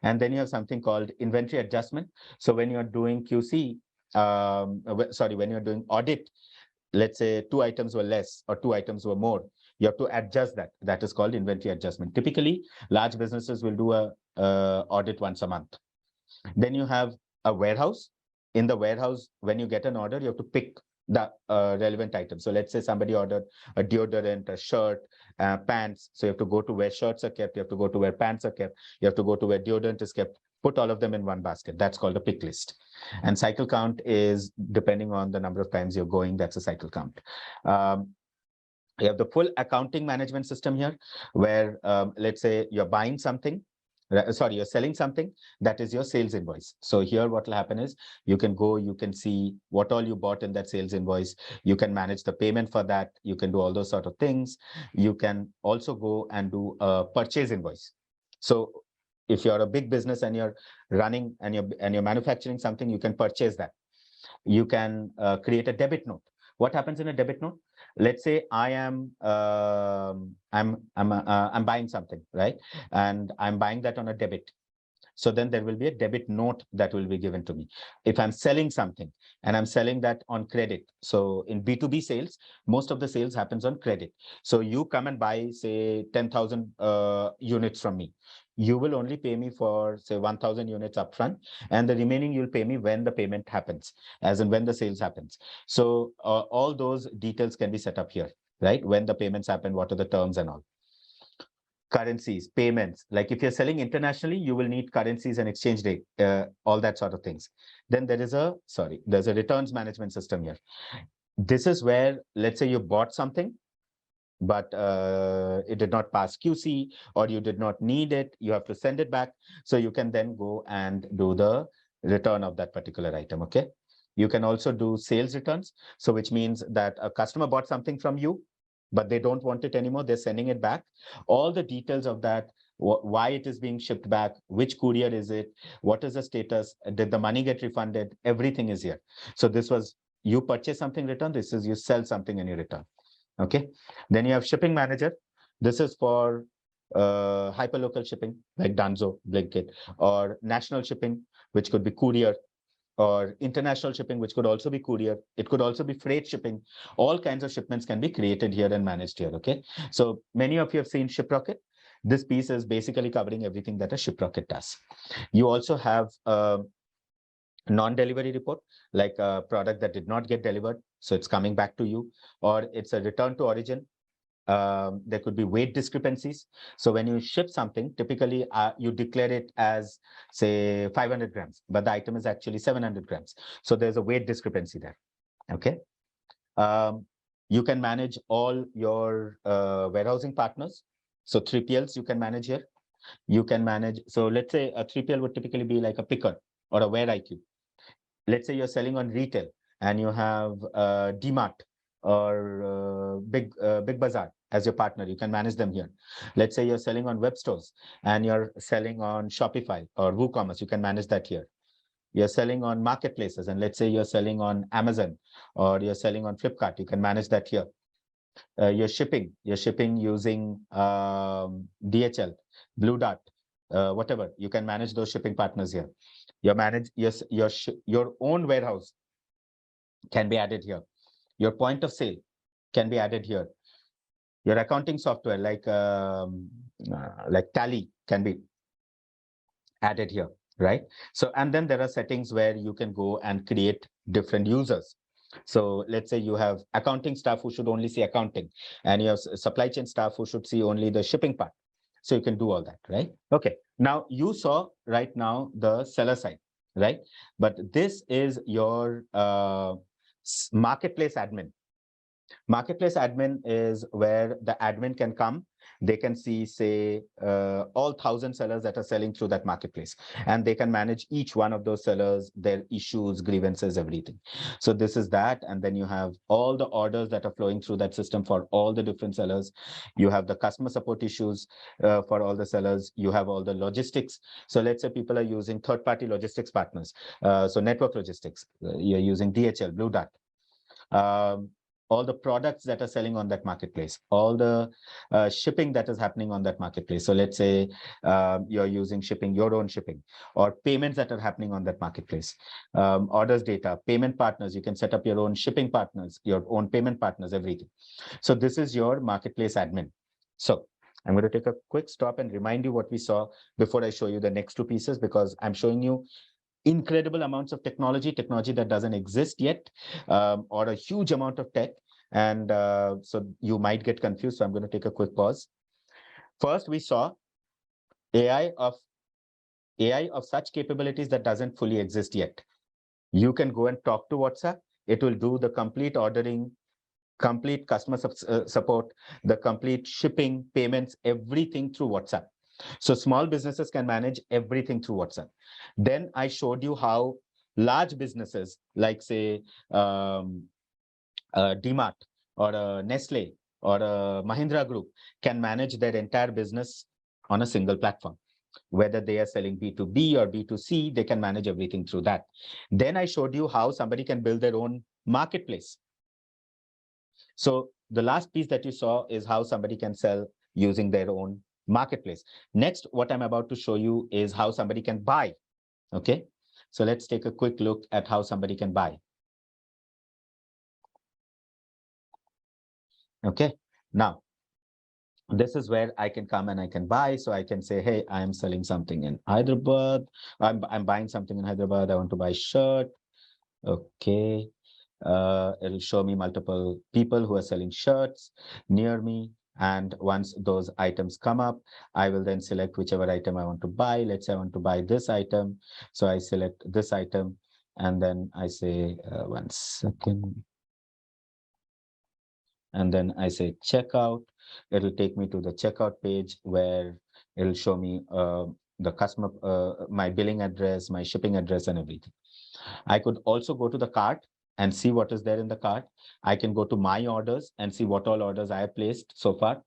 And then you have something called inventory adjustment. So when you're doing QC, when you're doing audit, let's say 2 items were less or 2 items were more, you have to adjust that. That is called inventory adjustment. Typically, large businesses will do a audit once a month. Then you have a warehouse. In the warehouse, when you get an order, you have to pick the relevant item. So let's say somebody ordered a deodorant, a shirt, pants. So you have to go to where shirts are kept. You have to go to where pants are kept. You have to go to where deodorant is kept. Put all of them in one basket. That's called a pick list. And cycle count is depending on the number of times you're going. That's a cycle count. You have the full accounting management system here, where let's say you're buying something, sorry, you're selling something, that is your sales invoice. So here what will happen is you can go, you can see what all you bought in that sales invoice. You can manage the payment for that. You can do all those sort of things. You can also go and do a purchase invoice. So if you're a big business and you're running and you're manufacturing something, you can purchase that. You can create a debit note. What happens in a debit note? Let's say I am I'm buying something, right? And I'm buying that on a debit. So then there will be a debit note that will be given to me. If I'm selling something and I'm selling that on credit. So in B2B sales, most of the sales happens on credit. So you come and buy, say, 10,000 units from me. You will only pay me for, say, 1,000 units upfront, and the remaining you'll pay me when the payment happens, as in when the sales happens. So all those details can be set up here, right? When the payments happen, what are the terms and all. Currencies, payments, like if you're selling internationally, you will need currencies and exchange rate, all that sort of things. Then there's a returns management system here. This is where, let's say you bought something, but it did not pass QC, or you did not need it, you have to send it back. So you can then go and do the return of that particular item, okay? You can also do sales returns. So which means that a customer bought something from you, but they don't want it anymore, they're sending it back. All the details of that, why it is being shipped back, which courier is it, what is the status, did the money get refunded, everything is here. So this was, you purchase something, return, this is you sell something and you return. Okay, then you have shipping manager. This is for hyperlocal shipping like Dunzo, Blinkit, or national shipping, which could be courier, or international shipping, which could also be courier. It could also be freight shipping. All kinds of shipments can be created here and managed here. Okay, so many of you have seen ShipRocket. This piece is basically covering everything that a ShipRocket does. You also have non-delivery report, like a product that did not get delivered, so it's coming back to you, or it's a return to origin. There could be weight discrepancies. So when you ship something, typically you declare it as, say, 500 grams, but the item is actually 700 grams. So there's a weight discrepancy there. Okay. You can manage all your warehousing partners. So 3PLs you can manage here. You can manage, so let's say a 3PL would typically be like a picker or a WhereIQ. Let's say you're selling on retail and you have DMart or Big Bazaar as your partner. You can manage them here. Let's say you're selling on web stores and you're selling on Shopify or WooCommerce. You can manage that here. You're selling on marketplaces, and let's say you're selling on Amazon or you're selling on Flipkart. You can manage that here. You're shipping using DHL, Blue Dart, whatever. You can manage those shipping partners here. You manage your own warehouse can be added here. Your point of sale can be added here. Your accounting software like Tally can be added here, right? So, and then there are settings where you can go and create different users. So let's say you have accounting staff who should only see accounting, and you have supply chain staff who should see only the shipping part. So you can do all that, right? Okay, now you saw right now the seller side, right? But this is your marketplace admin. Marketplace admin is where the admin can come. They can see, say, all 1,000 sellers that are selling through that marketplace, and they can manage each one of those sellers, their issues, grievances, everything. So this is that. And then you have all the orders that are flowing through that system for all the different sellers. You have the customer support issues for all the sellers. You have all the logistics. So let's say people are using third-party logistics partners. So network logistics, you're using DHL, Blue Dart. All the products that are selling on that marketplace, all the shipping that is happening on that marketplace. So let's say you're using shipping, your own shipping, or payments that are happening on that marketplace. Orders data, payment partners, you can set up your own shipping partners, your own payment partners, everything. So this is your marketplace admin. So I'm going to take a quick stop and remind you what we saw before I show you the next two pieces, because I'm showing you incredible amounts of technology that doesn't exist yet, or a huge amount of tech. And so you might get confused. So I'm going to take a quick pause. First, we saw AI of such capabilities that doesn't fully exist yet. You can go and talk to WhatsApp. It will do the complete ordering, complete customer support, the complete shipping, payments, everything through WhatsApp. So small businesses can manage everything through WhatsApp. Then I showed you how large businesses like say DMart or a Nestle or a Mahindra Group can manage their entire business on a single platform. Whether they are selling B2B or B2C, they can manage everything through that. Then I showed you how somebody can build their own marketplace. So the last piece that you saw is how somebody can sell using their own marketplace. Next, what I'm about to show you is how somebody can buy. Okay, so let's take a quick look at how somebody can buy. Okay, now this is where I can come and I can buy. So I can say, hey, I'm selling something in Hyderabad. I'm buying something in Hyderabad. I want to buy a shirt. Okay. It'll show me multiple people who are selling shirts near me. And once those items come up, I will then select whichever item I want to buy. Let's say I want to buy this item. So I select this item and then I say, 1 second. And then I say checkout. It'll take me to the checkout page where it'll show me the customer, my billing address, my shipping address and everything. I could also go to the cart and see what is there in the cart. I can go to my orders and see what all orders I have placed so far.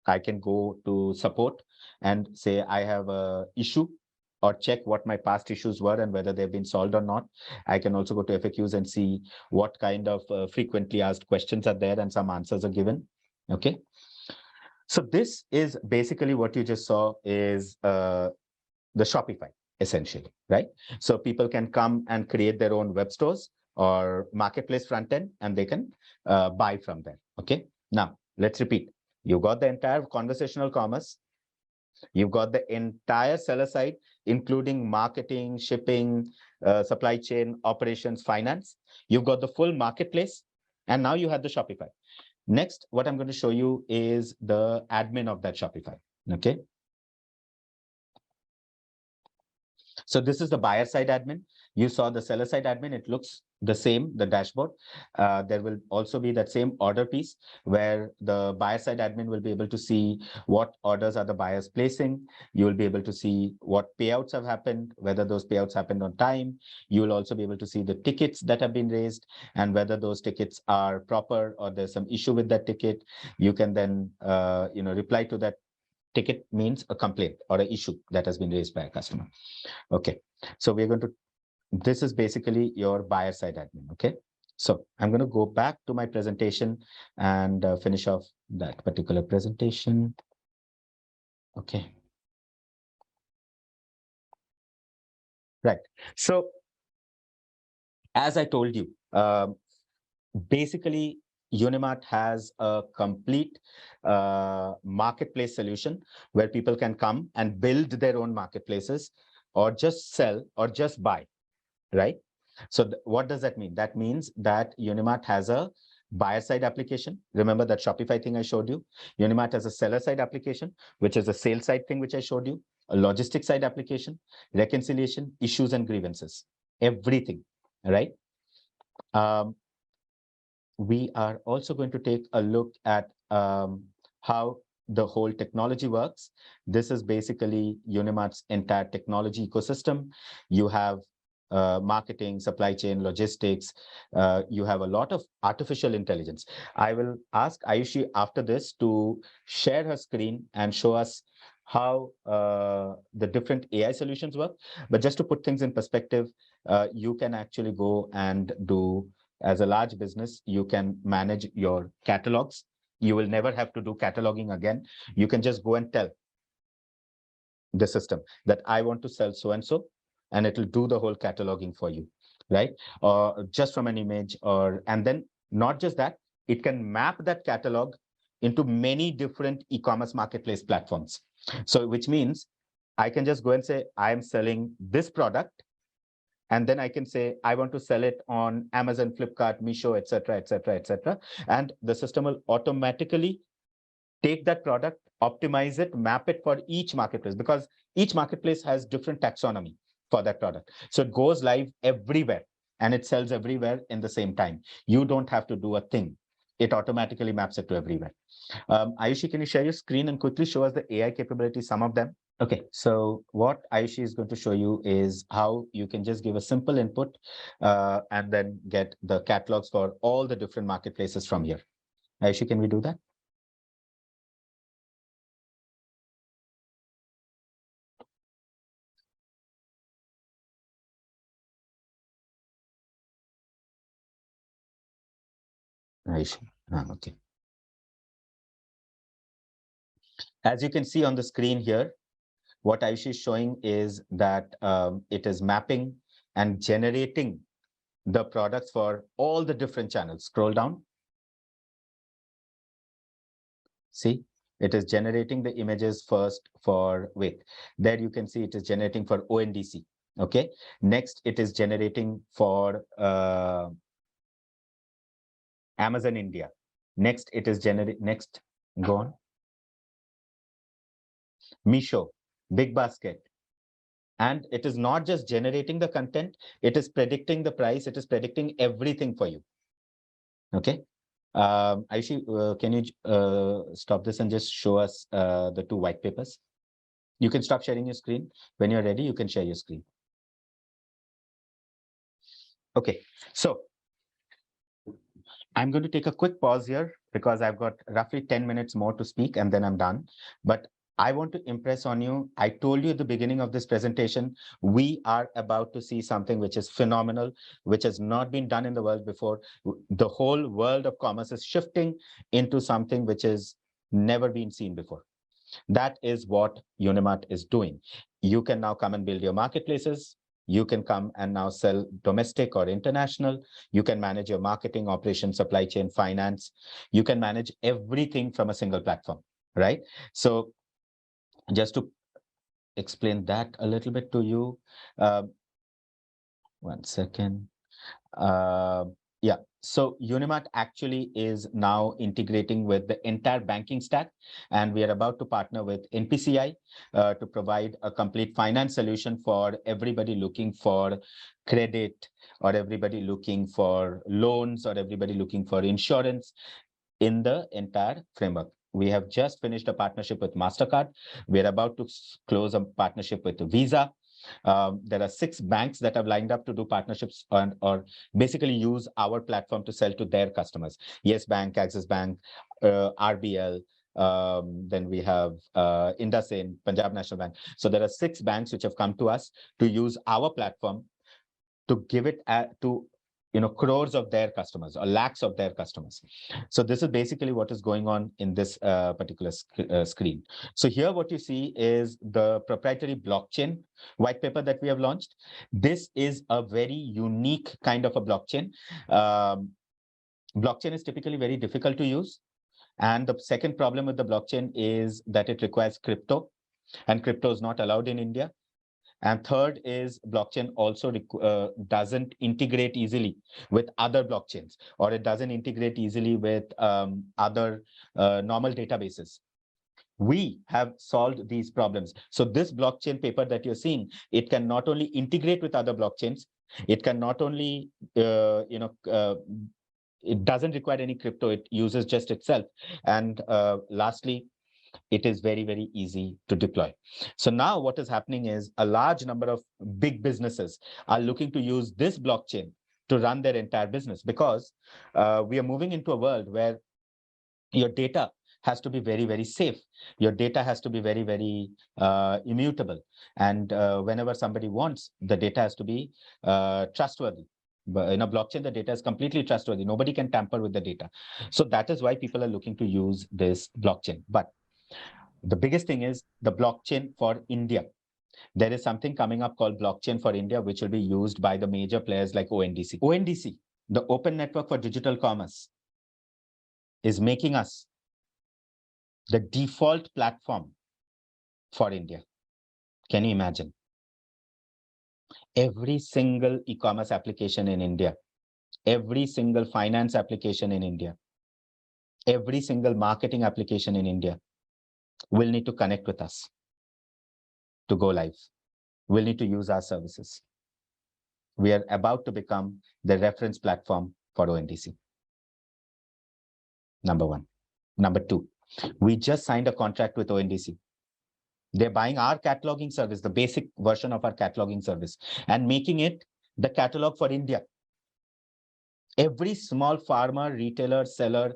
I can go to support and say I have a issue or check what my past issues were and whether they've been solved or not. I can also go to FAQs and see what kind of frequently asked questions are there and some answers are given. Okay. So this is basically what you just saw is the Shopify, essentially, right? So people can come and create their own web stores or marketplace front end and they can buy from there. Okay. Now let's repeat. You got the entire conversational commerce. You've got the entire seller side, including marketing, shipping, supply chain, operations, finance. You've got the full marketplace, and now you have the Shopify. Next, what I'm going to show you is the admin of that Shopify. Okay. So this is the buyer side admin. You saw the seller side admin. It looks the same, the dashboard. There will also be that same order piece where the buyer side admin will be able to see what orders are the buyers placing. You will be able to see what payouts have happened, whether those payouts happened on time. You will also be able to see the tickets that have been raised and whether those tickets are proper or there's some issue with that ticket. You can then reply to that. Ticket means a complaint or an issue that has been raised by a customer. Okay, so we're going to, this is basically your buyer side admin. Okay, so I'm going to go back to my presentation and finish off that particular presentation. Okay. Right. So as I told you, basically, Unimart has a complete marketplace solution where people can come and build their own marketplaces or just sell or just buy, right? So what does that mean? That means that Unimart has a buyer side application. Remember that Shopify thing I showed you? Unimart has a seller side application, which is a sales side thing, which I showed you, a logistics side application, reconciliation, issues and grievances, everything, right? We are also going to take a look at how the whole technology works. This is basically Unimart's entire technology ecosystem. You have marketing, supply chain, logistics. You have a lot of artificial intelligence. I will ask Ayushi after this to share her screen and show us how the different AI solutions work. But just to put things in perspective, you can actually go and do, as a large business, you can manage your catalogs. You will never have to do cataloging again. You can just go and tell the system that I want to sell so-and-so, and it will do the whole cataloging for you, right? Or just from an image, and then not just that, it can map that catalog into many different e-commerce marketplace platforms. So which means I can just go and say, I am selling this product. And then I can say, I want to sell it on Amazon, Flipkart, Meesho, etc., etc., etc. And the system will automatically take that product, optimize it, map it for each marketplace, because each marketplace has different taxonomy for that product. So it goes live everywhere and it sells everywhere in the same time. You don't have to do a thing. it automatically maps it to everywhere. Ayushi, can you share your screen and quickly show us the AI capabilities, some of them? Okay, so what Ayushi is going to show you is how you can just give a simple input and then get the catalogs for all the different marketplaces from here. Ayushi, can we do that? Ayushi, okay. As you can see on the screen here, what Ayushi is showing is that it is mapping and generating the products for all the different channels. Scroll down. See, it is generating the images first for, wait, there you can see it is generating for ONDC. Okay, next it is generating for Amazon India. Next it is generating, next, go on. Meesho, Big Basket. And it is not just generating the content, it is predicting the price, it is predicting everything for you. Okay. Ayushi, can you stop this and just show us the two white papers? You can stop sharing your screen. When you're ready, you can share your screen. Okay, so I'm going to take a quick pause here because I've got roughly 10 minutes more to speak and then I'm done. But I want to impress on you. I told you at the beginning of this presentation, we are about to see something which is phenomenal, which has not been done in the world before. The whole world of commerce is shifting into something which has never been seen before. That is what Unimart is doing. You can now come and build your marketplaces. You can come and now sell domestic or international. You can manage your marketing, operations, supply chain, finance. You can manage everything from a single platform, right? So just to explain that a little bit to you, 1 second. Yeah, so Unimart actually is now integrating with the entire banking stack, and we are about to partner with NPCI to provide a complete finance solution for everybody looking for credit, or everybody looking for loans, or everybody looking for insurance in the entire framework. We have just finished a partnership with MasterCard. We're about to close a partnership with Visa. There are 6 banks that have lined up to do partnerships or basically use our platform to sell to their customers. Yes Bank, Axis Bank, RBL, then we have IndusInd, Punjab National Bank. So there are 6 banks which have come to us to use our platform to give it to crores of their customers or lakhs of their customers. So this is basically what is going on in this particular screen. So here what you see is the proprietary blockchain white paper that we have launched. This is a very unique kind of a blockchain. Blockchain is typically very difficult to use. And the second problem with the blockchain is that it requires crypto, and crypto is not allowed in India. And third is blockchain also doesn't integrate easily with other blockchains, or it doesn't integrate easily with other normal databases. We have solved these problems. So this blockchain paper that you're seeing, it can not only integrate with other blockchains, it can not only, it doesn't require any crypto, it uses just itself. And lastly, it is very, very easy to deploy. So now what is happening is a large number of big businesses are looking to use this blockchain to run their entire business, because we are moving into a world where your data has to be very, very safe. Your data has to be very, very immutable. And whenever somebody wants, the data has to be trustworthy. But in a blockchain, the data is completely trustworthy. Nobody can tamper with the data. So that is why people are looking to use this blockchain. But the biggest thing is the blockchain for India. There is something coming up called blockchain for India, which will be used by the major players like ONDC. ONDC, the Open Network for Digital Commerce, is making us the default platform for India. Can you imagine? Every single e-commerce application in India, every single finance application in India, every single marketing application in India will need to connect with us to go live. Will need to use our services. We are about to become the reference platform for ONDC. Number one. Number two, we just signed a contract with ONDC. They're buying our cataloging service, the basic version of our cataloging service, and making it the catalog for India. Every small farmer, retailer, seller,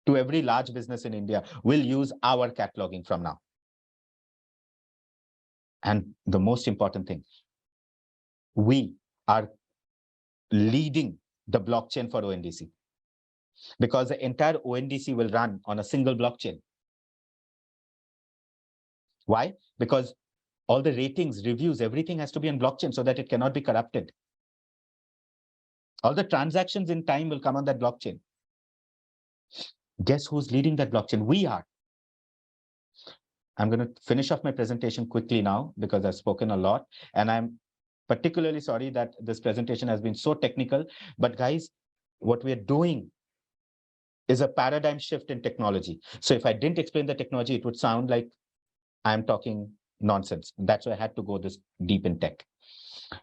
to every large business in India will use our cataloging from now. And the most important thing, we are leading the blockchain for ONDC, because the entire ONDC will run on a single blockchain. Why? Because all the ratings, reviews, everything has to be on blockchain so that it cannot be corrupted. All the transactions in time will come on that blockchain. Guess who's leading that blockchain? We are. I'm going to finish off my presentation quickly now because I've spoken a lot, and I'm particularly sorry that this presentation has been so technical. But guys, what we are doing is a paradigm shift in technology. So if I didn't explain the technology, it would sound like I'm talking nonsense. That's why I had to go this deep in tech.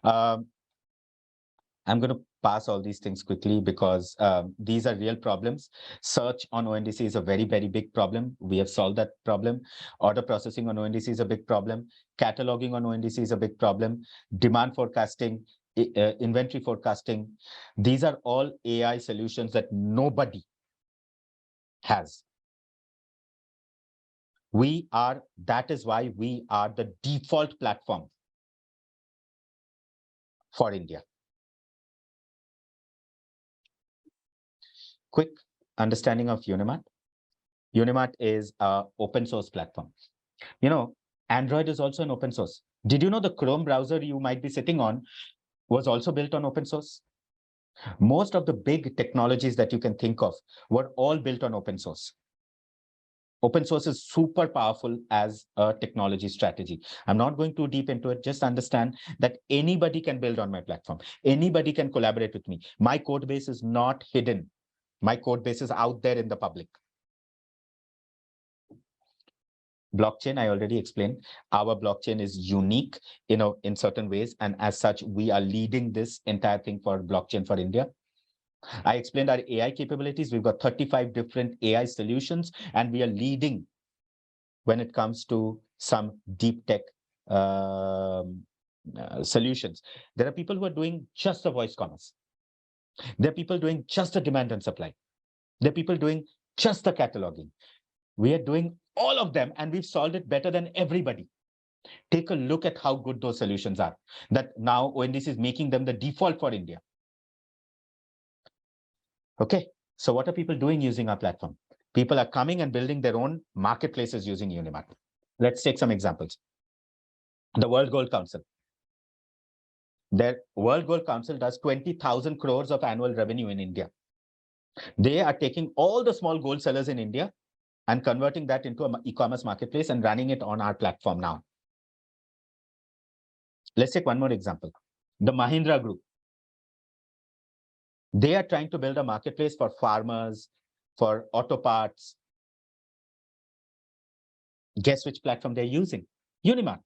I'm going to pass all these things quickly because these are real problems. Search on ONDC is a very, very big problem. We have solved that problem. Order processing on ONDC is a big problem. Cataloging on ONDC is a big problem. Demand forecasting, inventory forecasting. These are all AI solutions that nobody has. That is why we are the default platform for India. Quick understanding of Unimart. Unimart is an open source platform. You know, Android is also an open source. Did you know the Chrome browser you might be sitting on was also built on open source? Most of the big technologies that you can think of were all built on open source. Open source is super powerful as a technology strategy. I'm not going too deep into it. Just understand that anybody can build on my platform. Anybody can collaborate with me. My code base is not hidden. My code base is out there in the public. Blockchain, I already explained. Our blockchain is unique, in certain ways. And as such, we are leading this entire thing for blockchain for India. I explained our AI capabilities. We've got 35 different AI solutions, and we are leading when it comes to some deep tech solutions. There are people who are doing just the voice commerce. There are people doing just the demand and supply. There are people doing just the cataloging. We are doing all of them, and we've solved it better than everybody. Take a look at how good those solutions are, that now ONDC is making them the default for India. Okay, so what are people doing using our platform? People are coming and building their own marketplaces using Unimart. Let's take some examples. The World Gold Council. The World Gold Council does 20,000 crores of annual revenue in India. They are taking all the small gold sellers in India and converting that into an e-commerce marketplace and running it on our platform now. Let's take one more example. The Mahindra Group. They are trying to build a marketplace for farmers, for auto parts. Guess which platform they're using? Unimart.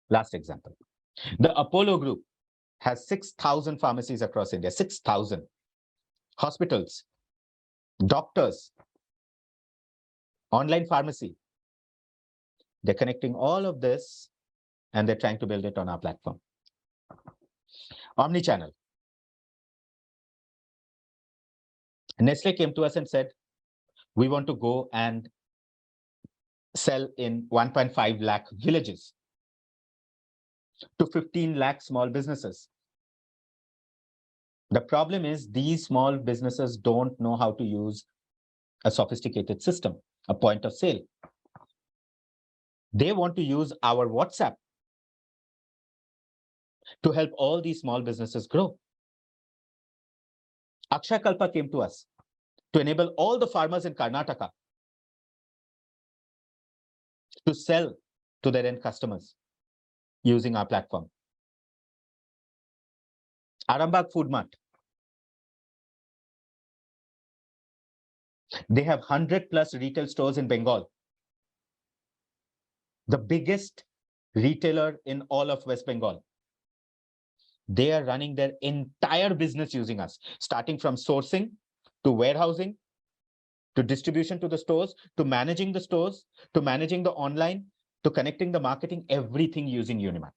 Last example. The Apollo Group has 6,000 pharmacies across India, 6,000 hospitals, doctors, online pharmacy. They're connecting all of this and they're trying to build it on our platform. Omnichannel. Nestle came to us and said, we want to go and sell in 1.5 lakh villages to 15 lakh small businesses. The problem is these small businesses don't know how to use a sophisticated system, a point of sale. They want to use our WhatsApp to help all these small businesses grow. Akshakalpa came to us to enable all the farmers in Karnataka to sell to their end customers using our platform. Arambagh Food Mart. They have 100+ retail stores in Bengal. The biggest retailer in all of West Bengal. They are running their entire business using us, starting from sourcing to warehousing, to distribution to the stores, to managing the stores, to managing the online, to connecting the marketing, everything using Unimat.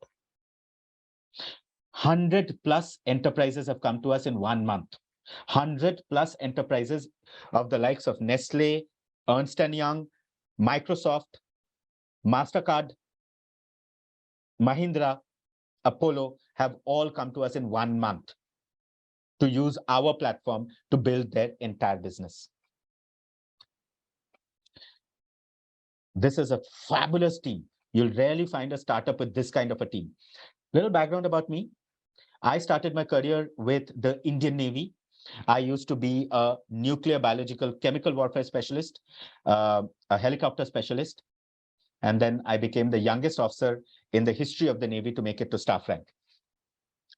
100+ enterprises have come to us in 1 month. 100+ enterprises of the likes of Nestle, Ernst & Young, Microsoft, MasterCard, Mahindra, Apollo have all come to us in 1 month to use our platform to build their entire business. This is a fabulous team. You'll rarely find a startup with this kind of a team. Little background about me. I started my career with the Indian Navy. I used to be a nuclear biological chemical warfare specialist, a helicopter specialist. And then I became the youngest officer in the history of the Navy to make it to staff rank.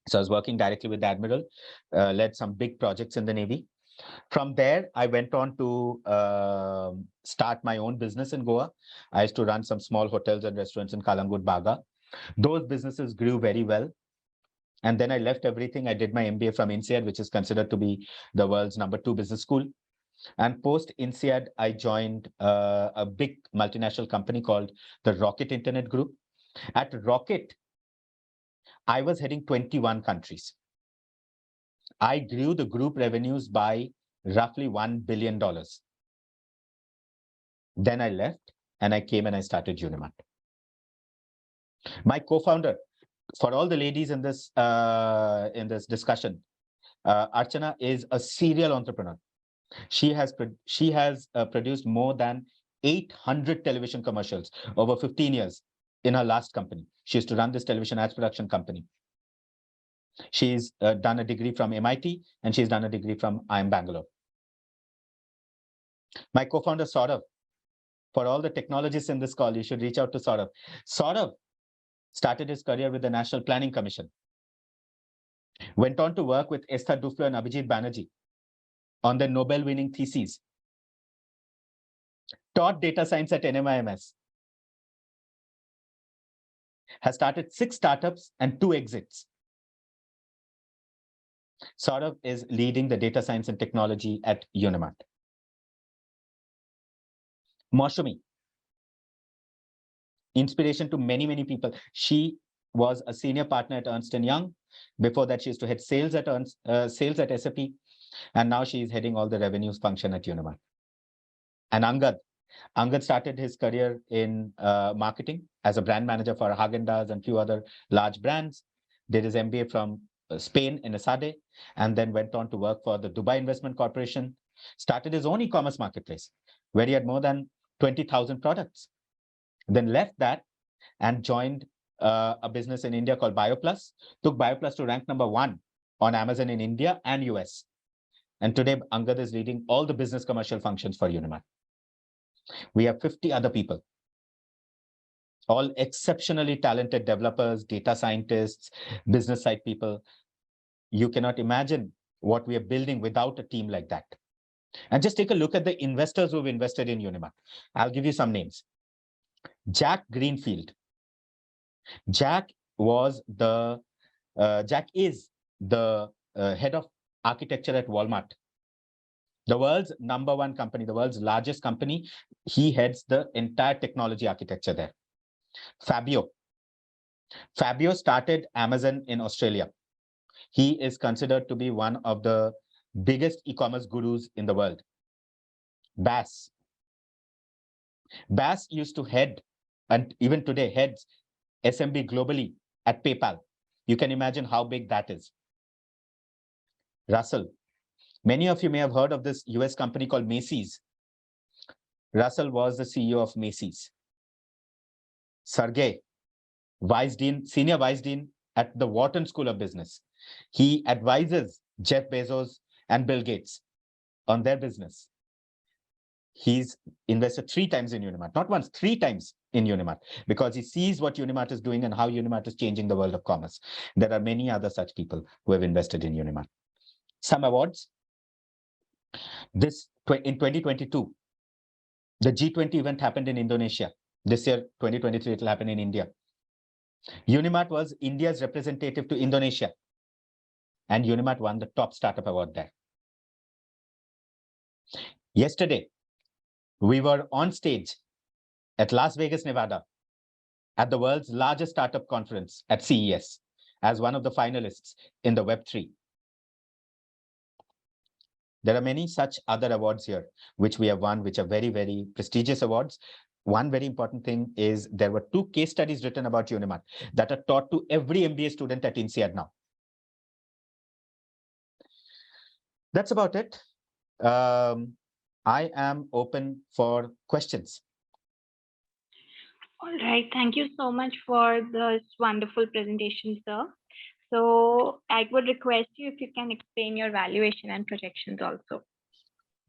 So I was working directly with the Admiral, led some big projects in the Navy. From there, I went on to start my own business in Goa. I used to run some small hotels and restaurants in Kalangut, Baga. Those businesses grew very well. And then I left everything. I did my MBA from INSEAD, which is considered to be the world's #2 business school. And post INSEAD, I joined a big multinational company called the Rocket Internet Group. At Rocket, I was heading 21 countries. I grew the group revenues by roughly $1 billion. Then I left and I came and I started Unimat. My co-founder, for all the ladies in this discussion, Archana is a serial entrepreneur. She has produced more than 800 television commercials over 15 years in her last company. She used to run this television ads production company. She's done a degree from MIT and she's done a degree from IIM Bangalore. My co-founder Saurav, for all the technologists in this call, you should reach out to Saurav. Saurav started his career with the National Planning Commission. Went on to work with Esther Duflo and Abhijit Banerjee on their Nobel-winning theses. Taught data science at NMIMS. Has started 6 startups and 2 exits. Saurav is leading the data science and technology at Unimat. Maushami, inspiration to many, many people. She was a senior partner at Ernst & Young. Before that, she used to head sales at SAP. And now she is heading all the revenues function at Unimat. And Angad started his career in marketing as a brand manager for Häagen-Dazs and a few other large brands. Did his MBA from Spain in ESADE, and then went on to work for the Dubai Investment Corporation. Started his own e-commerce marketplace, where he had more than 20,000 products. Then left that and joined a business in India called BioPlus. Took BioPlus to rank #1 on Amazon in India and US. And today, Angad is leading all the business commercial functions for Unimat. We have 50 other people, all exceptionally talented developers, data scientists, business side people. You cannot imagine what we are building without a team like that. And just take a look at the investors who've invested in Unimat. I'll give you some names. Jack Greenfield. Jack is the head of architecture at Walmart. The world's #1 company, the world's largest company. He heads the entire technology architecture there. Fabio started Amazon in Australia. He is considered to be one of the biggest e-commerce gurus in the world. Bass used to head, and even today heads, SMB globally at PayPal. You can imagine how big that is. Russell. Many of you may have heard of this US company called Macy's. Russell was the CEO of Macy's. Sergey, Senior Vice Dean at the Wharton School of Business. He advises Jeff Bezos and Bill Gates on their business. He's invested 3 times in Unimat, not once, 3 times in Unimat, because he sees what Unimat is doing and how Unimat is changing the world of commerce. There are many other such people who have invested in Unimat. Some awards. In 2022, the G20 event happened in Indonesia. This year, 2023, it will happen in India. Unimat was India's representative to Indonesia, and Unimat won the top startup award there. Yesterday, we were on stage at Las Vegas, Nevada, at the world's largest startup conference at CES as one of the finalists in the Web3. There are many such other awards here, which we have won, which are very, very prestigious awards. One very important thing is there were 2 case studies written about Unimart that are taught to every MBA student at INSEAD now. That's about it. I am open for questions. All right. Thank you so much for this wonderful presentation, sir. So I would request you if you can explain your valuation and projections also.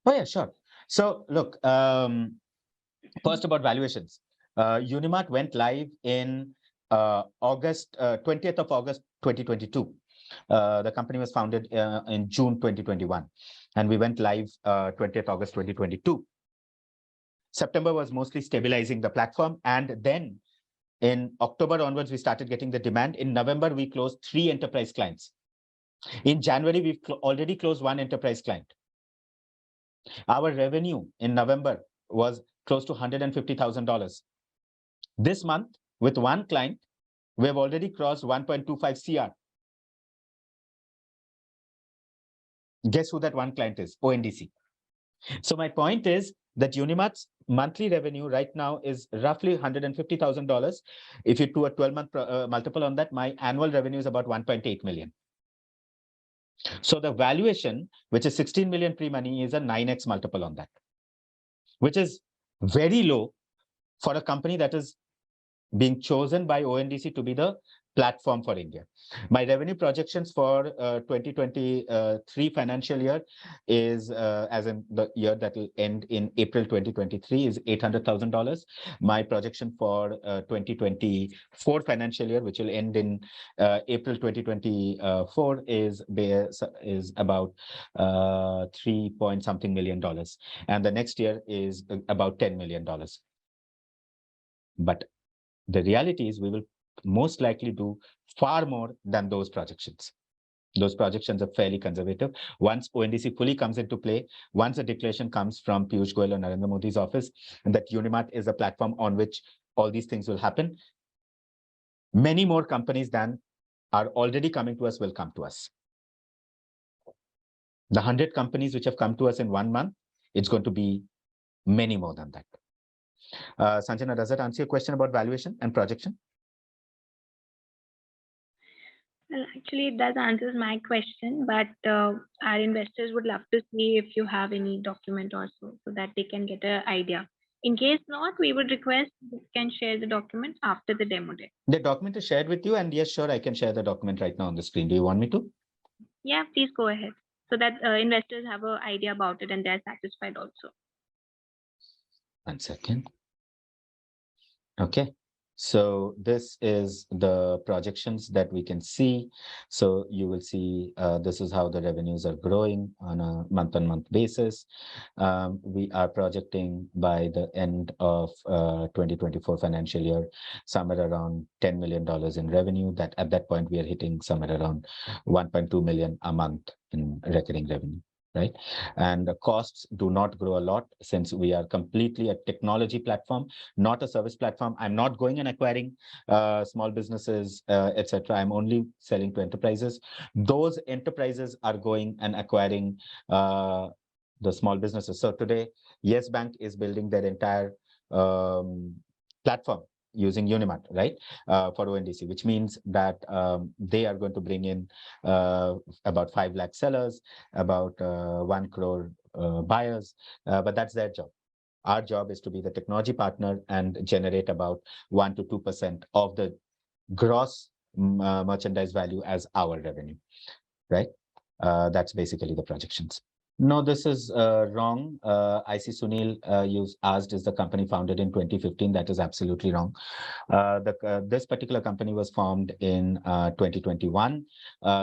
Oh, yeah, sure. So look, first about valuations. Unimart went live in August, 20th of August, 2022. The company was founded in June 2021, and we went live 20th August 2022. September was mostly stabilizing the platform, and then in October onwards, we started getting the demand. In November, we closed 3 enterprise clients. In January, we've already closed 1 enterprise client. Our revenue in November was close to $150,000. This month, with 1 client, we have already crossed 1.25 CR. Guess who that 1 client is? ONDC. So my point is that Unimart's monthly revenue right now is roughly $150,000. If you do a 12-month multiple on that, my annual revenue is about 1.8 million. So the valuation, which is 16 million pre-money, is a 9x multiple on that, which is very low for a company that is being chosen by ONDC to be the platform for India. My revenue projections for 2023 financial year is, as in the year that will end in April 2023, is $800,000. My projection for 2024 financial year, which will end in April 2024, is about $3 million, and the next year is about $10 million. But the reality is we will most likely do far more than those projections. Those projections are fairly conservative. Once ONDC fully comes into play, once a declaration comes from Piyush Goyal or Narendra Modi's office, and that Unimart is a platform on which all these things will happen, many more companies than are already coming to us will come to us. The 100 companies which have come to us in 1 month, it's going to be many more than that. Sanjana, does that answer your question about valuation and projection? Well, actually, that answers my question, but our investors would love to see if you have any document also so that they can get an idea. In case not, we would request you can share the document after the demo day. The document is shared with you, and yes, sure, I can share the document right now on the screen. Do you want me to? Yeah, please go ahead so that investors have an idea about it and they're satisfied also. 1 second. Okay. So this is the projections that we can see. So you will see this is how the revenues are growing on a month-on-month basis. We are projecting by the end of 2024 financial year, somewhere around $10 million in revenue. That at that point, we are hitting somewhere around 1.2 million a month in recurring revenue. Right? And the costs do not grow a lot since we are completely a technology platform, not a service platform. I'm not going and acquiring small businesses, etc. I'm only selling to enterprises. Those enterprises are going and acquiring the small businesses. So today, Yes Bank is building their entire platform using Unimart, right, for ONDC, which means that they are going to bring in about 5 lakh sellers, about 1 crore buyers, but that's their job. Our job is to be the technology partner and generate about 1 to 2% of the gross merchandise value as our revenue, right? That's basically the projections. No, this is wrong. I see Sunil, you asked, is the company founded in 2015? That is absolutely wrong. This particular company was formed in 2021.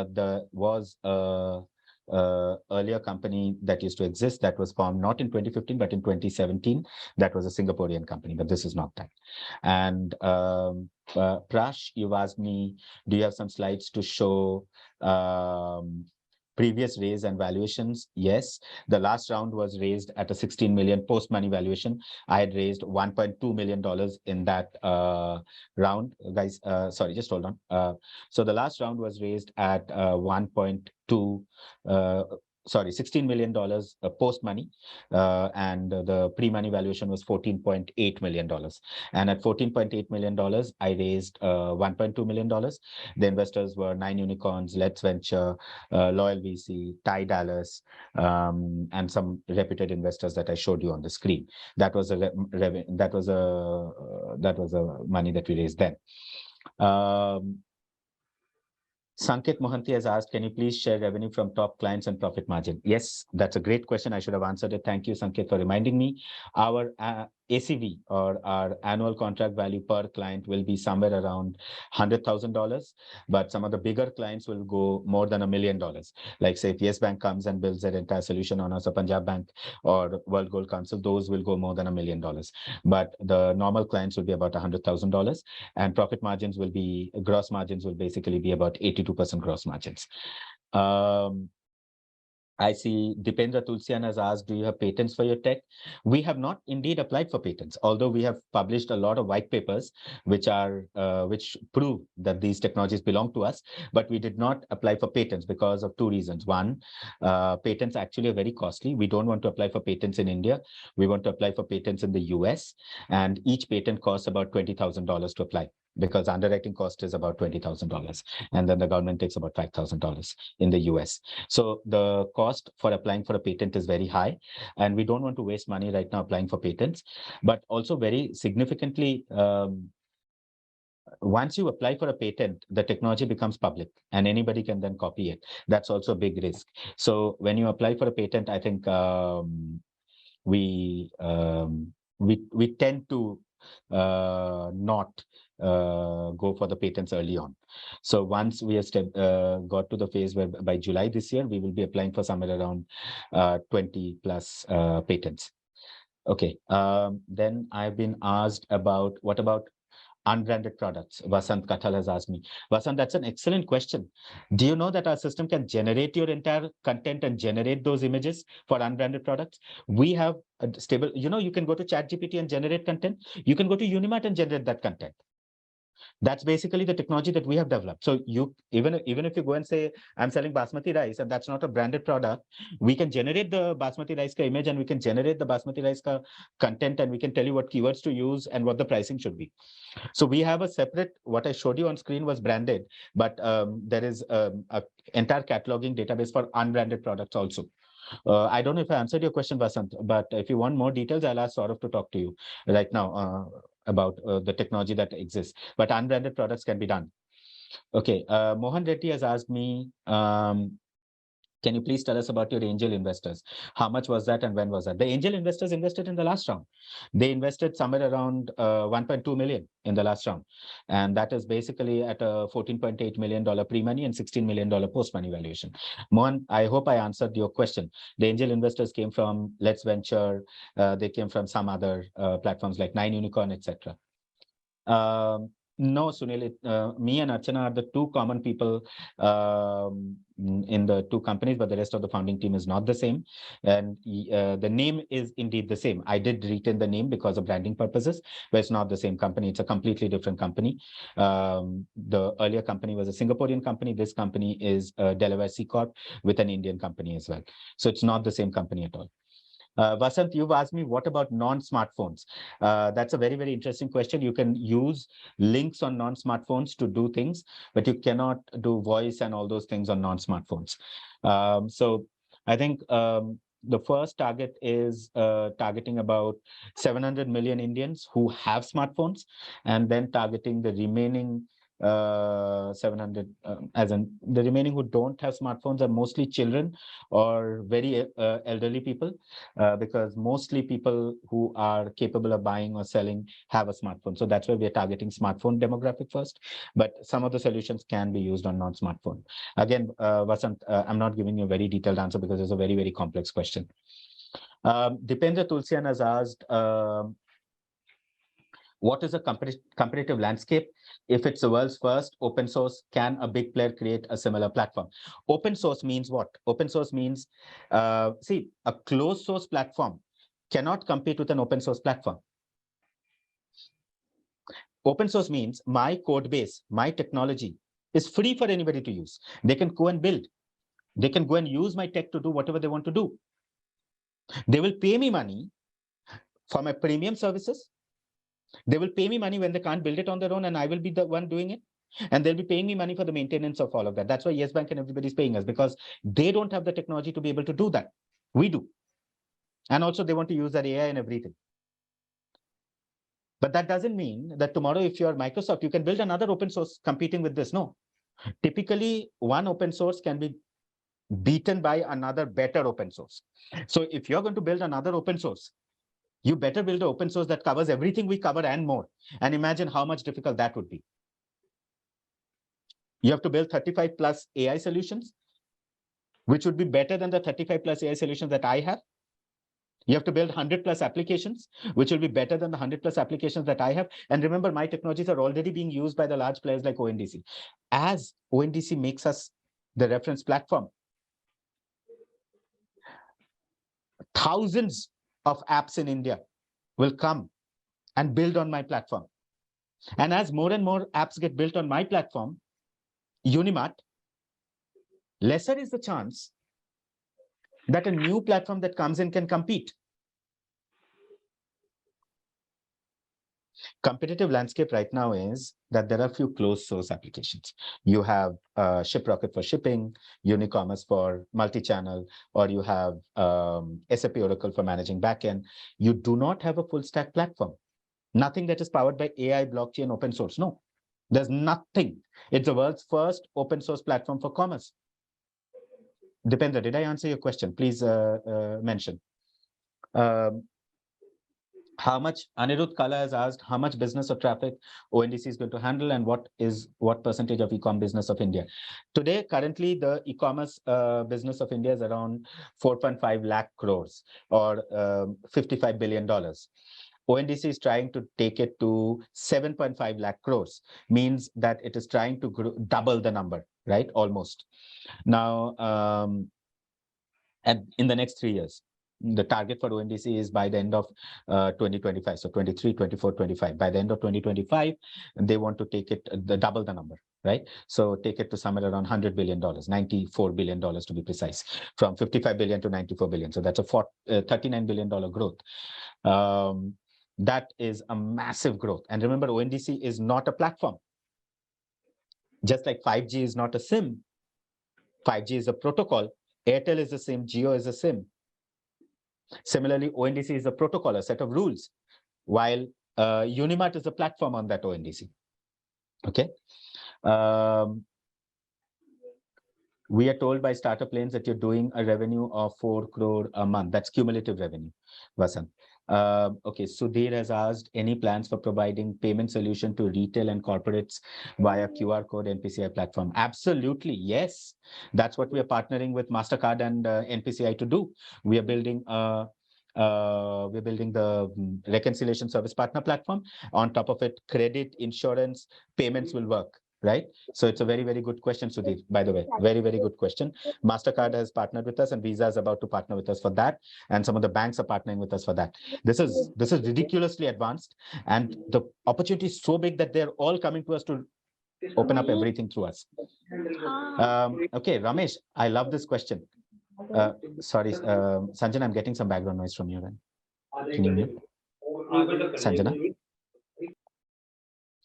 There was earlier company that used to exist that was formed not in 2015, but in 2017. That was a Singaporean company, but this is not that. And Prash, you've asked me, do you have some slides to show previous raise and valuations, yes. The last round was raised at a 16 million post-money valuation. I had raised $1.2 million in that round. Guys, sorry, just hold on. So the last round was raised at 16 million dollars post money, and the pre-money valuation was $14.8 million. And at $14.8 million, I raised $1.2 million. The investors were 9 Unicorns, Let's Venture, Loyal VC, Ty Dallas, and some reputed investors that I showed you on the screen. That was a money that we raised then. Sanket Mohanty has asked, can you please share revenue from top clients and profit margin? Yes, that's a great question. I should have answered it. Thank you, Sanket, for reminding me. Our ACV, or our annual contract value per client, will be somewhere around $100,000, but some of the bigger clients will go more than $1 million. Like say if Yes Bank comes and builds their entire solution on us, or Punjab Bank or World Gold Council, those will go more than $1 million. But the normal clients will be about $100,000, and profit margins will be, gross margins will basically be about 82% gross margins. I see Dipendra Tulsian has asked, do you have patents for your tech? We have not indeed applied for patents, although we have published a lot of white papers which prove that these technologies belong to us, but we did not apply for patents because of two reasons. One, patents actually are very costly. We don't want to apply for patents in India. We want to apply for patents in the US, and each patent costs about $20,000 to apply, because underwriting cost is about $20,000, and then the government takes about $5,000 in the US. So the cost for applying for a patent is very high, and we don't want to waste money right now applying for patents. But also very significantly, once you apply for a patent, the technology becomes public and anybody can then copy it. That's also a big risk. So when you apply for a patent, I think we tend to not go for the patents early on. So once we have got to the phase where by July this year, we will be applying for somewhere around 20 plus patents. Okay, then I've been asked about, what about unbranded products? Vasant Kathal has asked me. Vasant, that's an excellent question. Do you know that our system can generate your entire content and generate those images for unbranded products? We have a stable, you can go to ChatGPT and generate content. You can go to Unimart and generate that content. That's basically the technology that we have developed. So you, even if you go and say, I'm selling basmati rice and that's not a branded product, we can generate the basmati rice ka image, and we can generate the basmati rice ka content, and we can tell you what keywords to use and what the pricing should be. So we have a separate, what I showed you on screen was branded, but there is an entire cataloging database for unbranded products also. I don't know if I answered your question, Vasant, but if you want more details, I'll ask Saurav to talk to you right now about the technology that exists, but unbranded products can be done. Okay, Mohan Reddy has asked me, can you please tell us about your angel investors? How much was that and when was that? The angel investors invested in the last round. They invested somewhere around 1.2 million in the last round. And that is basically at a $14.8 million pre-money and $16 million post-money valuation. Mohan, I hope I answered your question. The angel investors came from Let's Venture. They came from some other platforms like 9 Unicorn, etc. No, Sunil, me and Archana are the two common people in the two companies, but the rest of the founding team is not the same. And the name is indeed the same. I did retain the name because of branding purposes, but it's not the same company. It's a completely different company. The earlier company was a Singaporean company. This company is a Delaware C Corp with an Indian company as well. So it's not the same company at all. Vasant, you've asked me, what about non-smartphones? That's a very, very interesting question. You can use links on non-smartphones to do things, but you cannot do voice and all those things on non-smartphones. So I think the first target is targeting about 700 million Indians who have smartphones, and then targeting the remaining 700 as in the remaining who don't have smartphones are mostly children or very elderly people, because mostly people who are capable of buying or selling have a smartphone. So that's why we are targeting smartphone demographic first, but some of the solutions can be used on non-smartphone. Again, Vasant, I'm not giving you a very detailed answer because it's a very, very complex question. Dipendra Tulsian has asked, What is a competitive landscape? If it's the world's first open source, can a big player create a similar platform? Open source means what? Open source means, see, a closed source platform cannot compete with an open source platform. Open source means my code base, my technology is free for anybody to use. They can go and build. They can go and use my tech to do whatever they want to do. They will pay me money for my premium services. They will pay me money when they can't build it on their own, and I will be the one doing it. And they'll be paying me money for the maintenance of all of that. That's why Yes Bank and everybody's paying us, because they don't have the technology to be able to do that. We do. And also they want to use that AI and everything. But that doesn't mean that tomorrow, if you're Microsoft, you can build another open source competing with this. No. Typically, one open source can be beaten by another better open source. So if you're going to build another open source, you better build an open source that covers everything we cover and more. And imagine how much difficult that would be. You have to build 35 plus AI solutions, which would be better than the 35 plus AI solutions that I have. You have to build 100 plus applications, which will be better than the 100 plus applications that I have. And remember, my technologies are already being used by the large players like ONDC. As ONDC makes us the reference platform, thousands of apps in India will come and build on my platform. And as more and more apps get built on my platform, Unimart, lesser is the chance that a new platform that comes in can compete. Competitive landscape right now is that there are a few closed source applications. You have ShipRocket for shipping, Unicommerce for multi-channel, or you have SAP Oracle for managing backend. You do not have a full stack platform. Nothing that is powered by AI, blockchain, open source. No, there's nothing. It's the world's first open source platform for commerce. Dipendra, did I answer your question? Please mention. How much, Anirudh Kala has asked, how much business or traffic ONDC is going to handle, and what percentage of e-com business of India? Today, currently, the e-commerce business of India is around 4.5 lakh crores or $55 billion. ONDC is trying to take it to 7.5 lakh crores, means that it is trying to double the number, right? Almost. Now, and in the next 3 years. The target for ONDC is by the end of 2025. So 23, 24, 25. By the end of 2025, they want to take it, double the number, right? So take it to somewhere around $100 billion, $94 billion to be precise, from 55 billion to 94 billion. So that's a $39 billion growth. That is a massive growth. And remember, ONDC is not a platform. Just like 5G is not a SIM, 5G is a protocol. Airtel is the same, Jio is a SIM. Similarly, ONDC is a protocol, a set of rules, while Unimart is a platform on that ONDC. Okay. We are told by Startup Lanes that you're doing a revenue of 4 crore a month. That's cumulative revenue, Vasant. Okay, Sudhir has asked, any plans for providing payment solution to retail and corporates via QR code NPCI platform? Absolutely, yes. That's what we are partnering with MasterCard and NPCI to do. We are building the reconciliation service partner platform. On top of it, credit, insurance, payments will work. Right? So it's a very, very good question, Sudhir, by the way, very, very good question. MasterCard has partnered with us and Visa is about to partner with us for that. And some of the banks are partnering with us for that. This is ridiculously advanced. And the opportunity is so big that they're all coming to us to open up everything through us. Okay, Ramesh, I love this question. Sorry, Sanjana, I'm getting some background noise from you. Then. Can you mute? Sanjana?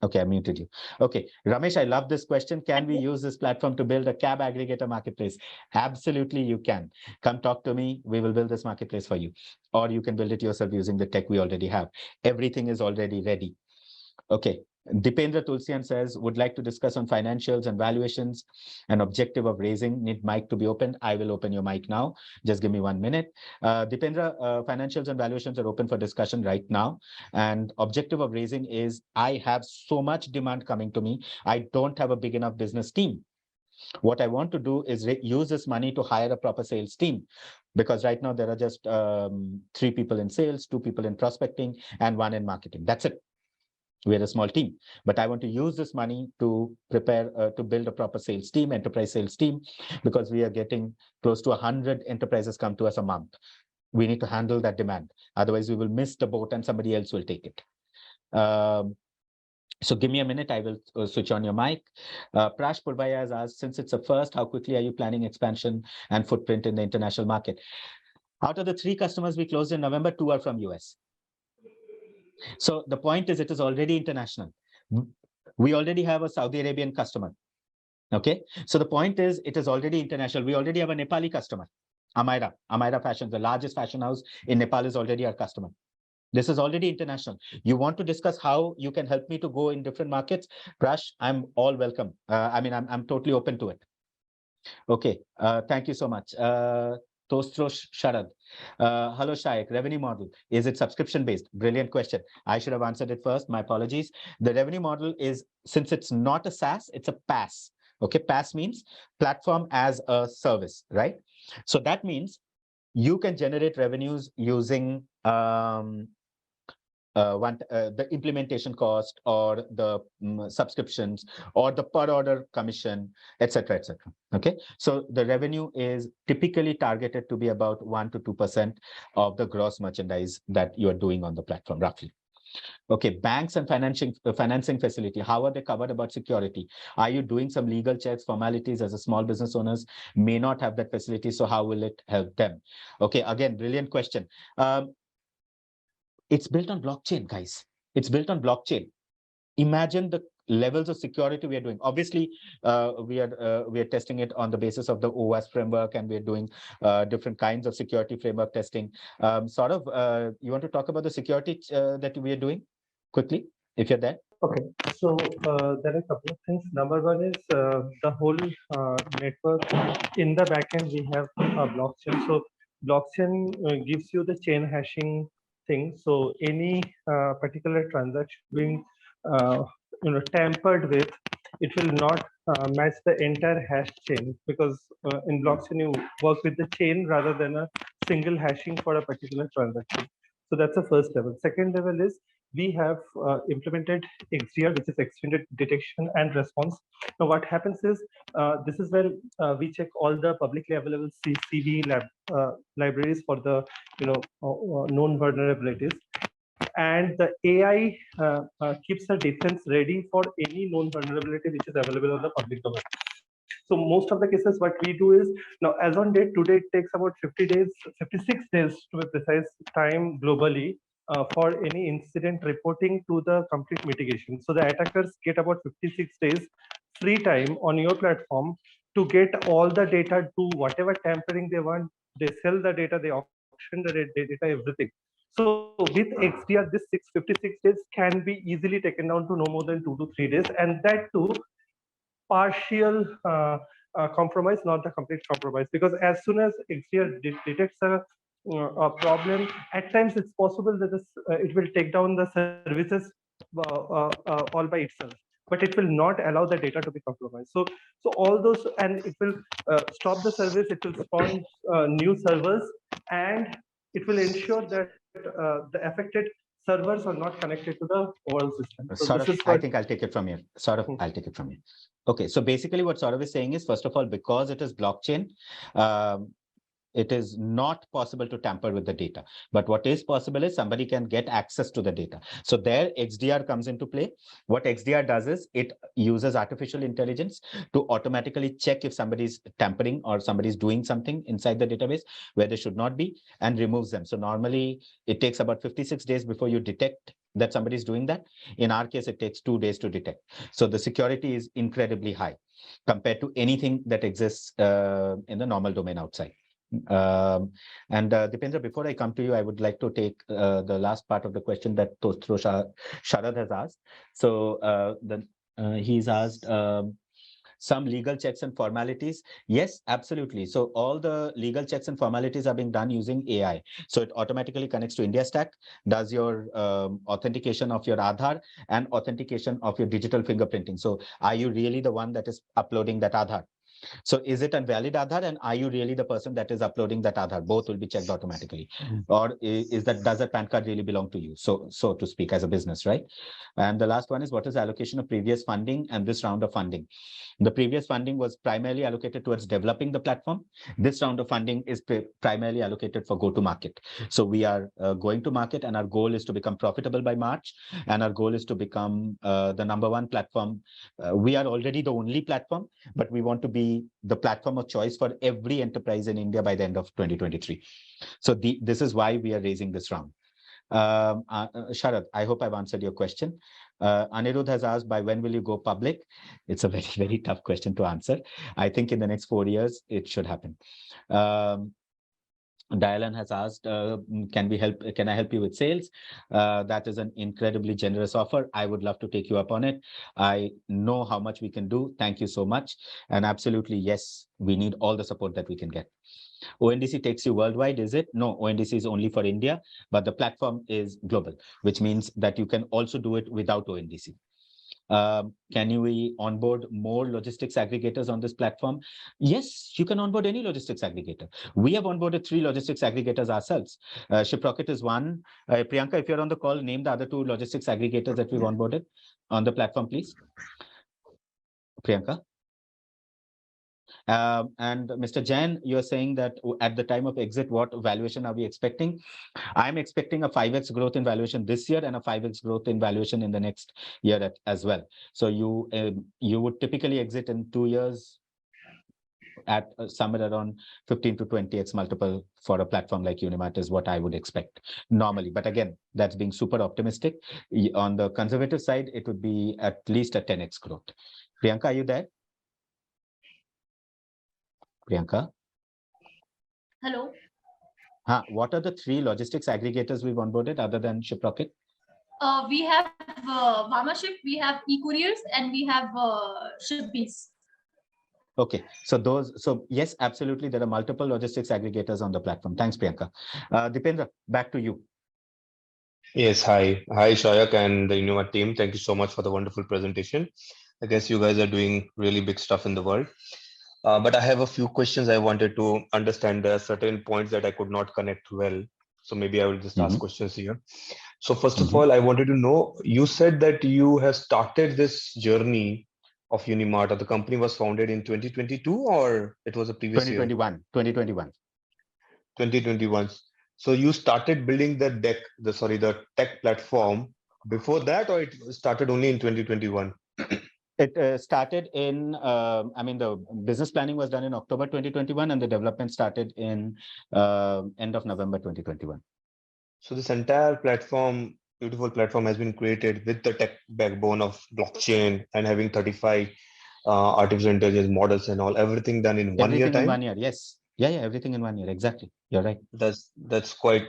Okay, I muted you. Okay, Ramesh, I love this question. Can we use this platform to build a cab aggregator marketplace? Absolutely, you can. Come talk to me. We will build this marketplace for you. Or you can build it yourself using the tech we already have. Everything is already ready. Okay. Dipendra Tulsian says, would like to discuss on financials and valuations and objective of raising. Need mic to be opened. I will open your mic now. Just give me 1 minute. Dipendra, financials and valuations are open for discussion right now. And objective of raising is I have so much demand coming to me. I don't have a big enough business team. What I want to do is use this money to hire a proper sales team. Because right now there are just 3 people in sales, 2 people in prospecting, and 1 in marketing. That's it. We're a small team, but I want to use this money to prepare, to build a proper sales team, enterprise sales team, because we are getting close to 100 enterprises come to us a month. We need to handle that demand. Otherwise, we will miss the boat and somebody else will take it. So give me a minute, I will switch on your mic. Prash Purvaya has asked, since it's a first, how quickly are you planning expansion and footprint in the international market? Out of the 3 customers we closed in November, 2 are from US. So the point is, it is already international. We already have a Saudi Arabian customer. Okay, so the point is, it is already international. We already have a Nepali customer. Amaira Fashion, the largest fashion house in Nepal, is already our customer. This is already international. You want to discuss how you can help me to go in different markets? Prash, I'm all welcome. I'm totally open to it. Okay, thank you so much. Tostro Sharad. Hello, Shaikh. Revenue model. Is it subscription based? Brilliant question. I should have answered it first. My apologies. The revenue model is, since it's not a SaaS, it's a PaaS. Okay, PaaS means platform as a service, right? So that means you can generate revenues using the implementation cost, or the subscriptions, or the per order commission, etc., etc. Okay, so the revenue is typically targeted to be about 1 to 2% of the gross merchandise that you are doing on the platform, roughly. Okay, banks and financing facility, how are they covered about security? Are you doing some legal checks, formalities? As a small business owners may not have that facility, so how will it help them? Okay, again, brilliant question. It's built on blockchain, guys. It's built on blockchain. Imagine the levels of security we are doing. Obviously, we are testing it on the basis of the OWASP framework, and we're doing different kinds of security framework testing. You want to talk about the security that we are doing quickly, if you're there? Okay, so there are a couple of things. Number one is the whole network. In the backend, we have a blockchain. So blockchain gives you the chain hashing thing. So any particular transaction being tampered with, it will not match the entire hash chain, because in blockchain you work with the chain rather than a single hashing for a particular transaction. So that's the first level. Second level is, we have implemented XDR, which is extended detection and response. Now, what happens is, this is where we check all the publicly available CVE libraries for the known vulnerabilities, and the AI keeps a defense ready for any known vulnerability which is available on the public domain. So most of the cases, what we do is, now as on date, today it takes about 56 days to be precise time globally for any incident reporting to the complete mitigation. So the attackers get about 56 days free time on your platform to get all the data, do whatever tampering they want. They sell the data, they auction the data, everything. So with XDR, this 56 days can be easily taken down to no more than 2 to 3 days, and that too partial compromise, not the complete compromise. Because as soon as XDR detects a problem, at times it's possible that it will take down the services all by itself, but it will not allow the data to be compromised. So all those, and it will stop the service, it will spawn new servers, and it will ensure that the affected servers are not connected to the overall system. So I think I'll take it from here. I'll take it from here. Okay, so basically what Saurav is saying is, first of all, because it is blockchain, it is not possible to tamper with the data. But what is possible is somebody can get access to the data. So there XDR comes into play. What XDR does is, it uses artificial intelligence to automatically check if somebody's tampering or somebody's doing something inside the database where they should not be, and removes them. So normally it takes about 56 days before you detect that somebody's doing that. In our case, it takes 2 days to detect. So the security is incredibly high compared to anything that exists in the normal domain outside. Dipendra, before I come to you, I would like to take the last part of the question that Tostro Sharad has asked. So he's asked some legal checks and formalities. Yes, absolutely. So all the legal checks and formalities are being done using AI. So it automatically connects to India Stack, does your authentication of your Aadhaar and authentication of your digital fingerprinting. So are you really the one that is uploading that Aadhaar? So is it a valid Aadhaar, and are you really the person that is uploading that Aadhaar? Both will be checked automatically. Or does that PAN card really belong to you? So to speak, as a business, right? And the last one is, what is the allocation of previous funding and this round of funding? The previous funding was primarily allocated towards developing the platform. This round of funding is primarily allocated for go-to-market. So we are going to market, and our goal is to become profitable by March. And our goal is to become the #1 platform. We are already the only platform, but we want to be the platform of choice for every enterprise in India by the end of 2023. So this is why we are raising this round. Sharad, I hope I've answered your question. Anirudh has asked, by when will you go public? It's a very, very tough question to answer. I think in the next 4 years, it should happen. Dialan has asked, can I help you with sales? That is an incredibly generous offer. I would love to take you up on it. I know how much we can do. Thank you so much. And absolutely, yes, we need all the support that we can get. ONDC takes you worldwide, is it? No, ONDC is only for India, but the platform is global, which means that you can also do it without ONDC. Can we onboard more logistics aggregators on this platform? Yes, you can onboard any logistics aggregator. We have onboarded 3 logistics aggregators ourselves. Shiprocket is one. Priyanka, if you're on the call, name the other 2 logistics aggregators that we've onboarded on the platform, please. Priyanka. And Mr. Jain, you're saying that at the time of exit, what valuation are we expecting? I'm expecting a 5x growth in valuation this year and a 5x growth in valuation in the next year as well. So you would typically exit in 2 years at somewhere around 15 to 20x multiple for a platform like Unimart is what I would expect normally. But again, that's being super optimistic. On the conservative side, it would be at least a 10x growth. Priyanka, are you there? Priyanka? Hello. What are the 3 logistics aggregators we've onboarded other than Shiprocket? We have Mamaship, we have eCouriers, and we have Shipbees. Okay, so yes, absolutely, there are multiple logistics aggregators on the platform. Thanks, Priyanka. Dipendra, back to you. Yes, hi Shayak and the Unimart team. Thank you so much for the wonderful presentation. I guess you guys are doing really big stuff in the world. But I have a few questions I wanted to understand. There are certain points that I could not connect well. So maybe I will just ask questions here. So first of all, I wanted to know, you said that you have started this journey of Unimart, or the company was founded in 2022, or it was a previous 2021, year? 2021. 2021. So you started building the tech platform before that, or it started only in 2021? It started in, the business planning was done in October 2021, and the development started in end of November 2021. So this entire platform, beautiful platform, has been created with the tech backbone of blockchain and having 35 artificial intelligence models and everything done in 1 year time? In 1 year, yes. Yeah, everything in 1 year, exactly. You're right. That's quite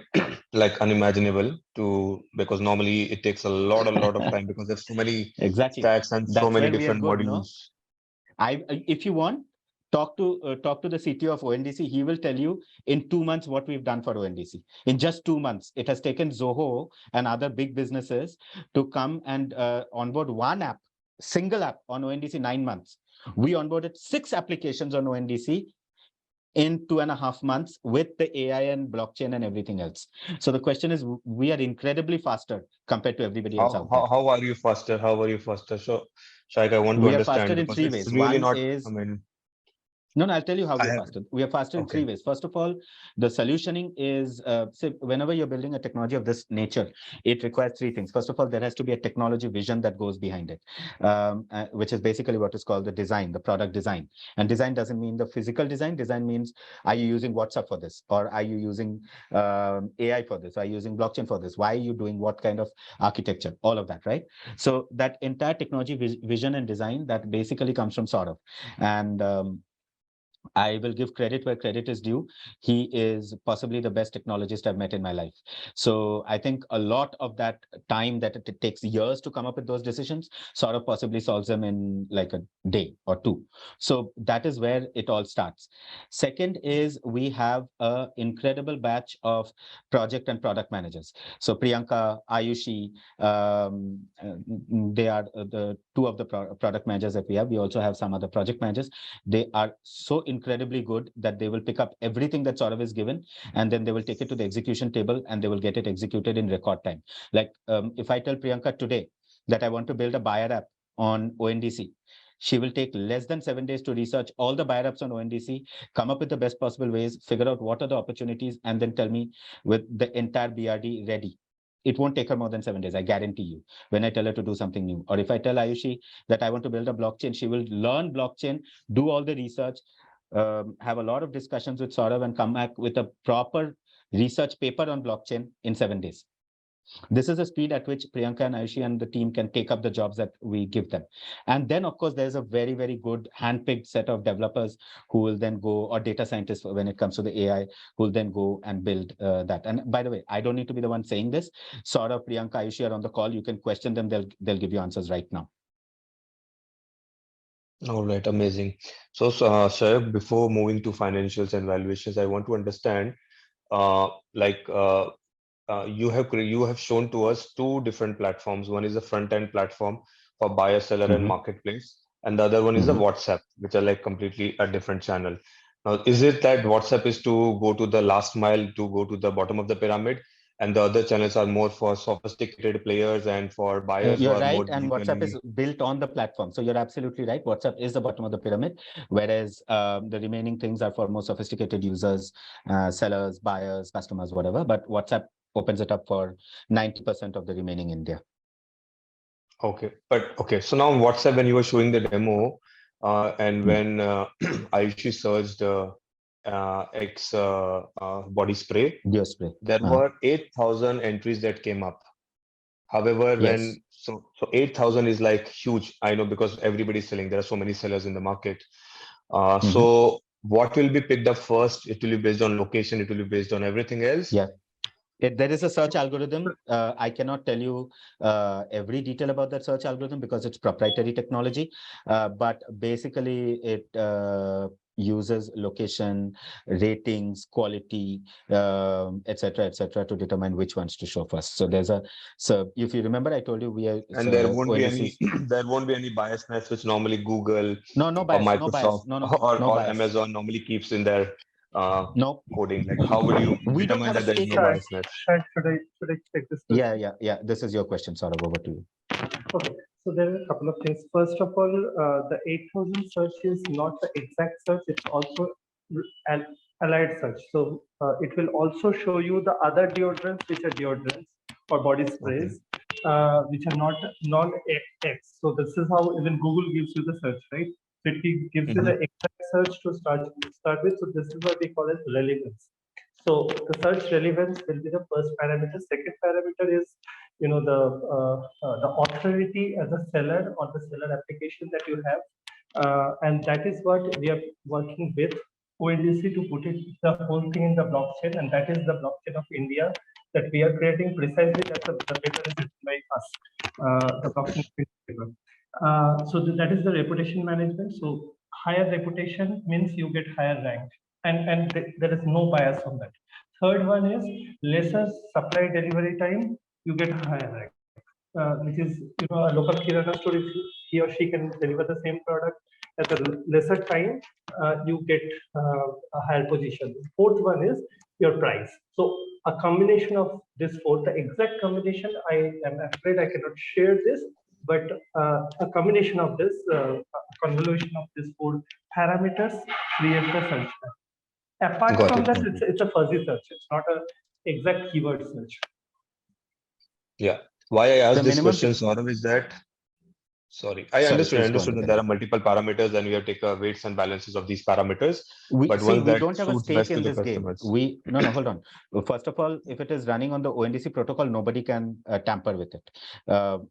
like unimaginable because normally it takes a lot of time because there's so many stacks and so many different modules. No? If you want, talk to the CTO of ONDC. He will tell you in 2 months what we've done for ONDC. In just 2 months, it has taken Zoho and other big businesses to come and onboard one app, single app on ONDC 9 months. We onboarded 6 applications on ONDC in 2.5 months with the AI and blockchain and everything else. So the question is, we are incredibly faster compared to everybody else out there. How are you faster? So, Shaik, I want to understand. We are faster in 3 ways. Really One is, No, I'll tell you how we are faster. We are faster in 3 ways. First of all, the solutioning is, whenever you're building a technology of this nature, it requires 3 things. First of all, there has to be a technology vision that goes behind it, which is basically what is called the design, the product design. And design doesn't mean the physical design. Design means, are you using WhatsApp for this? Or are you using AI for this? Are you using blockchain for this? Why are you doing what kind of architecture? All of that, right? So that entire technology vision and design, that basically comes from Saurav. And I will give credit where credit is due. He is possibly the best technologist I've met in my life. So I think a lot of that time that it takes years to come up with those decisions sort of possibly solves them in like a day or two. So that is where it all starts. Second is we have an incredible batch of project and product managers. So Priyanka, Ayushi, they are the two of the product managers that we have. We also have some other project managers. They are so incredibly good that they will pick up everything that Saurav is given, and then they will take it to the execution table and they will get it executed in record time. Like if I tell Priyanka today that I want to build a buyer app on ONDC, she will take less than 7 days to research all the buyer apps on ONDC, come up with the best possible ways, figure out what are the opportunities, and then tell me with the entire BRD ready. It won't take her more than 7 days, I guarantee you, when I tell her to do something new. Or if I tell Ayushi that I want to build a blockchain, she will learn blockchain, do all the research, have a lot of discussions with Saurav and come back with a proper research paper on blockchain in 7 days. This is the speed at which Priyanka and Ayushi and the team can take up the jobs that we give them. And then, of course, there's a very, very good handpicked set of developers who will then go, or data scientists when it comes to the AI, who will then go and build that. And by the way, I don't need to be the one saying this. Saurav, Priyanka, Ayushi are on the call. You can question them. They'll give you answers right now. All right, amazing. So, Shayak, before moving to financials and valuations, I want to understand, you have shown to us two different platforms. One is a front-end platform for buyer, seller, and marketplace, and the other one is a WhatsApp, which are like completely a different channel. Now, is it that WhatsApp is to go to the last mile, to go to the bottom of the pyramid, and the other channels are more for sophisticated players and for buyers who You're are right, more and WhatsApp is built on the platform. So you're absolutely right. WhatsApp is the bottom of the pyramid, whereas the remaining things are for more sophisticated users, sellers, buyers, customers, whatever. But WhatsApp opens it up for 90% of the remaining India. Okay, but okay. So now WhatsApp, when you were showing the demo, and when Ayushi searched X body spray, there were 8,000 entries that came up. However, when so 8,000 is like huge. I know, because everybody's selling. There are so many sellers in the market. So what will be picked up first? It will be based on location. It will be based on everything else. Yeah. There is a search algorithm. I cannot tell you every detail about that search algorithm because it's proprietary technology. But basically, it uses location, ratings, quality, etc., to determine which ones to show first. So if you remember, I told you we are. And there won't be any. There won't be any biasness, which normally Google, no bias, or Microsoft, or bias. Amazon normally keeps in their no coding. Like, how would you determine that there is no biasness? Should I take this question? Yeah. This is your question, Saurav. Over to you. Okay, so there are a couple of things. First of all, the 8,000 search is not the exact search, it's also an allied search. So it will also show you the other deodorants, which are deodorants or body sprays, which are not non-X. So this is how even Google gives you the search, right? So it gives you the exact search to start with. So this is what we call as relevance. So the search relevance will be the first parameter. Second parameter is, the authority as a seller or the seller application that you have, and that is what we are working with ONDC to put the whole thing in the blockchain, and that is the blockchain of India that we are creating. Precisely, that's the paper is written by us, the blockchain paper. So that is the reputation management. So higher reputation means you get higher rank, and there is no bias on that. Third one is lesser supply delivery time, you get higher rank, which is a local kirana store. If he or she can deliver the same product at a lesser time, you get a higher position. Fourth one is your price. So a combination of this four, the exact combination, I am afraid I cannot share this, but a combination of this, convolution of these four parameters create the search. Apart from that, it's a fuzzy search. It's not an exact keyword search. Yeah. Why I asked this question, Saurav, is that Sorry, I Sorry, understood. I please go on, understood that Dipendra. there are multiple parameters and we have to take weights and balances of these parameters. We But see, once we that don't have a suits stake best to in the this game. customers. No, hold on. Well, first of all, if it is running on the ONDC protocol, nobody can tamper with it.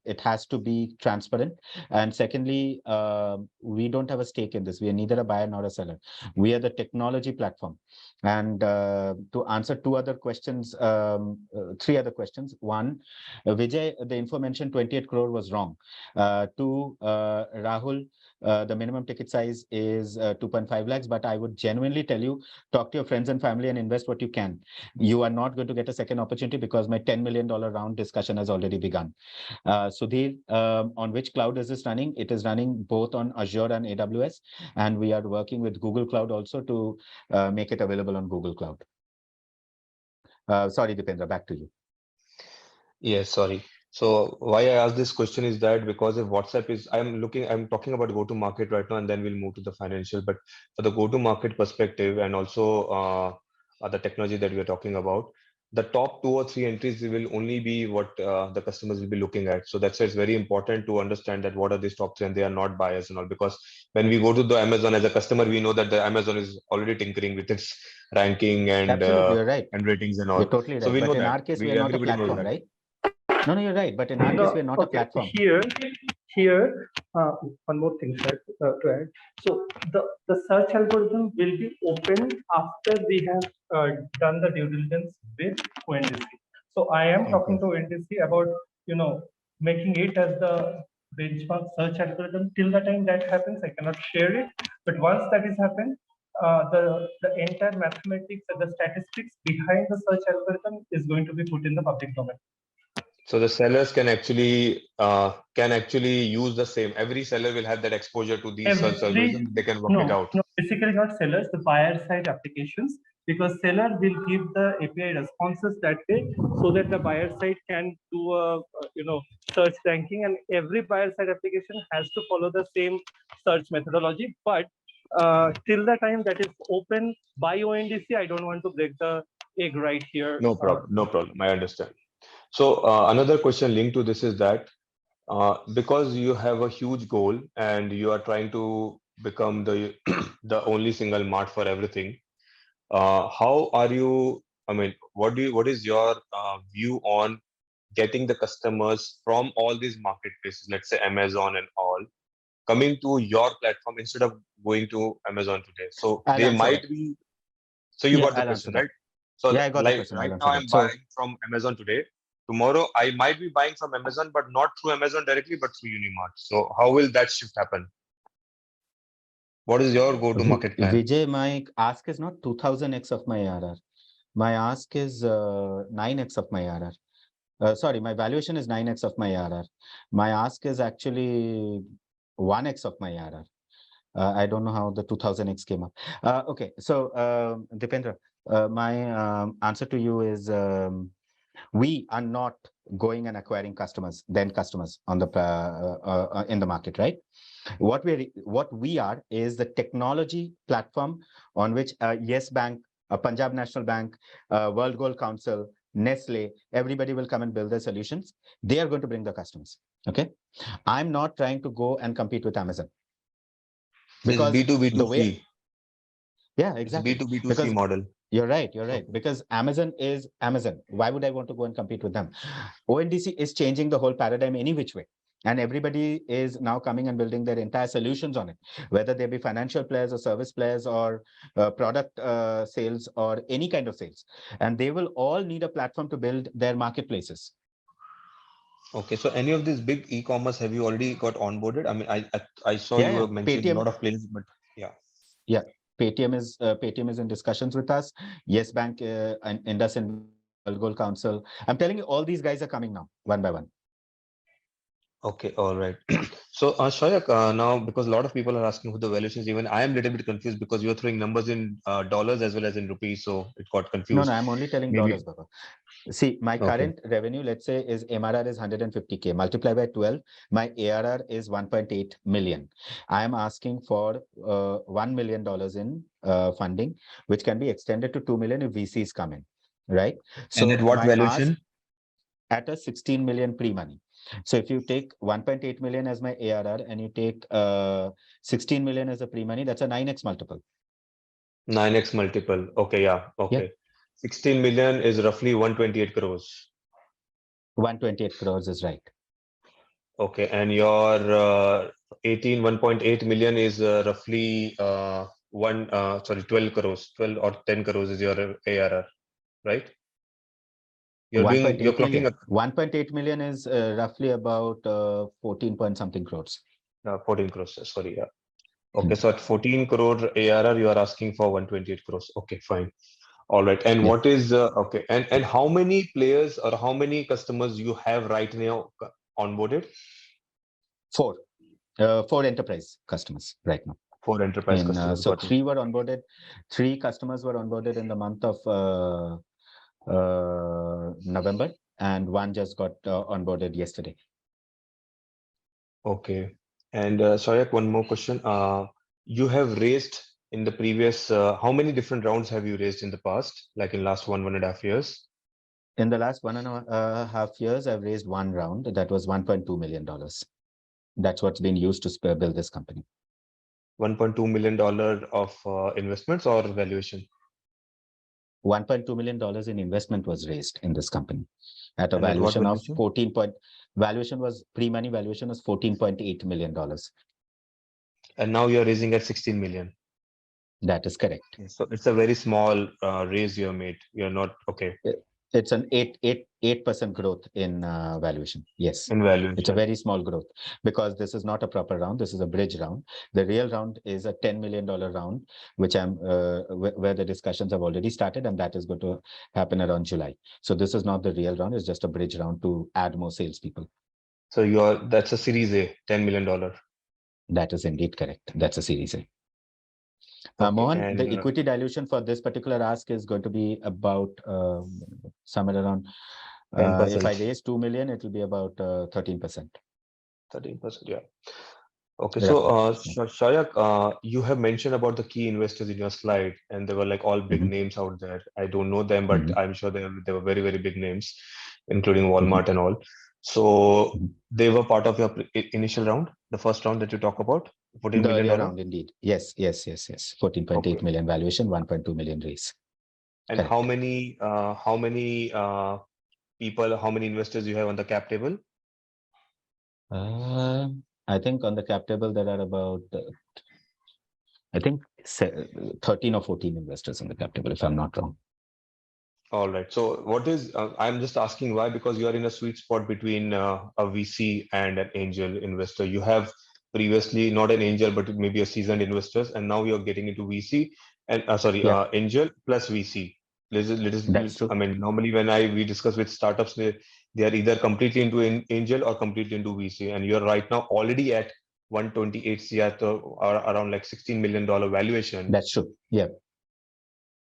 It has to be transparent. And secondly, we don't have a stake in this. We are neither a buyer nor a seller. We are the technology platform. And to answer three other questions. One, Vijay, the info mentioned 28 crore was wrong. Two, Rahul, the minimum ticket size is 2.5 lakhs, but I would genuinely tell you, talk to your friends and family and invest what you can. You are not going to get a second opportunity because my $10 million round discussion has already begun. Sudhir, on which cloud is this running? It is running both on Azure and AWS, and we are working with Google Cloud also to make it available on Google Cloud. Sorry, Dipendra, back to you. Yes, sorry. So why I asked this question is that because if WhatsApp is, I'm talking about go-to-market right now, and then we'll move to the financial. But for the go-to-market perspective and also the technology that we are talking about, the top 2 or 3 entries will only be what the customers will be looking at. So that's why it's very important to understand that what are these top 3 and they are not biased and all. Because when we go to the Amazon as a customer, we know that the Amazon is already tinkering with its ranking and Absolutely, you're right. ratings and all. You're totally right. So we But know in that. our case, we are not a Everybody knows platform, that. right? No, you're right. But in our case, we're not a Okay, platform. Here, one more thing, sir, to add. So the search algorithm will be open after we have done the due diligence with ONDC. So I am talking to ONDC about, making it as the benchmark search algorithm. Till the time that happens, I cannot share it. But once that is happened, the entire mathematics and the statistics behind the search algorithm is going to be put in the public domain. So the sellers can actually use the same. Every seller will have that exposure to these search algorithms. They can work it out. No, basically not sellers, the buyer side applications, because seller will give the API responses that way, so that the buyer side can do a search ranking, and every buyer side application has to follow the same search methodology. But till the time that is open by ONDC, I don't want to break the egg right here. No problem. No problem. I understand. So another question linked to this is that because you have a huge goal and you are trying to become the the only single mart for everything, how are you? I mean, what is your view on getting the customers from all these marketplaces, let's say Amazon and all, coming to your platform instead of going to Amazon today? So I'll they answer might that. be. So you Yeah, got the I'll question, answer that. right? So Yeah, I got the like question. right I'll now answer I'm that. So, buying from Amazon today. Tomorrow I might be buying from Amazon, but not through Amazon directly, but through Unimart. So how will that shift happen? What is your go-to-market plan? Vijay, my ask is not 2000x of my ARR. My ask is 9x of my ARR. Sorry, my valuation is 9x of my ARR. My ask is actually 1x of my ARR. I don't know how the 2000x came up. Okay, so Dipendra, my answer to you is we are not going and acquiring customers on the in the market, right? What we are is the technology platform on which Yes Bank, Punjab National Bank, World Gold Council, Nestle, everybody will come and build their solutions. They are going to bring the customers. Okay, I'm not trying to go and compete with Amazon. Because it's B2B2C. Yeah, exactly. It's B2B2C because model. You're right. Because Amazon is Amazon. Why would I want to go and compete with them? ONDC is changing the whole paradigm any which way. And everybody is now coming and building their entire solutions on it, whether they be financial players or service players or product sales or any kind of sales. And they will all need a platform to build their marketplaces. Okay, so any of these big e-commerce have you already got onboarded? I mean, I saw you were mentioning a lot of places, but yeah. Yeah, Paytm is in discussions with us. Yes Bank and IndusInd, World Gold Council. I'm telling you, all these guys are coming now, one by one. Okay, all right. So, Shayak, now because a lot of people are asking who the valuations, even I am a little bit confused because you're throwing numbers in dollars as well as in rupees, so it got confused. No, I'm only telling Maybe. dollars, Baba. See, my current revenue, let's say, is MRR is 150K. Multiply by 12, my ARR is 1.8 million. I am asking for $1 million in funding, which can be extended to 2 million if VCs come in, right? So, and at what valuation? At a 16 million pre-money. So if you take 1.8 million as my ARR and you take 16 million as a pre-money, that's a 9x multiple. 9x multiple. Okay, yeah. Okay. 16 million is roughly 128 crores. 128 crores is right. Okay, and your 1.8 million is roughly 12 crores, 12 or 10 crores is your ARR, right? You're 1.8 clocking million. 1.8 million is roughly about 14 point something crores. 14 crores. Sorry, yeah. Okay, so at 14 crore ARR, you are asking for 128 crores. Okay, fine. All right. And Yeah. what is okay? And how many players or how many customers you have right now onboarded? 4 enterprise customers right now. 4 enterprise customers. So got it. 3 were onboarded. 3 customers were onboarded in the month of November, and 1 just got onboarded yesterday. Okay. And Sayak, one more question. You have raised in the previous, how many different rounds have you raised in the past, like in last 1.5 years? In the last 1.5 years, I've raised 1 round. That was $1.2 million. That's what's been used to build this company. $1.2 million of investments or valuation? $1.2 million in investment was raised in this company at a And at what valuation of valuation? valuation was pre-money valuation was $14.8 million. And now you're raising at 16 million. That is correct. So it's a very small raise you have made. You're not okay. It's an 8% growth in valuation. Yes. In valuation. It's a very small growth because this is not a proper round. This is a bridge round. The real round is a $10 million round, which where the discussions have already started, and that is going to happen around July. So this is not the real round. It's just a bridge round to add more salespeople. So that's a Series A, $10 million. That is indeed correct. That's a Series A. Okay, Mohan, the equity dilution for this particular ask is going to be about somewhere around. If I raise 2 million, it will be about 13%. 13%, yeah. Okay, Yeah. so Shayak, you have mentioned about the key investors in your slide, and they were like all big names out there. I don't know them, but I'm sure they were very, very big names, including Walmart and all. So they were part of your initial round, the first round that you talk about, $14 million round, indeed. Yes. 14.8 million valuation, 1.2 million raise. And correct. how many people, how many investors you have on the cap table? I think on the cap table there are about, I think 13 or 14 investors on the cap table, if I'm not wrong. All right. So what is, I'm just asking why, because you are in a sweet spot between a VC and an angel investor. You have previously not an angel, but maybe a seasoned investors, and now you're getting into VC and angel plus VC. That's true. I mean, normally when we discuss with startups, they are either completely into angel or completely into VC, and you're right now already at 128 CR or around like $16 million valuation. That's true. Yeah.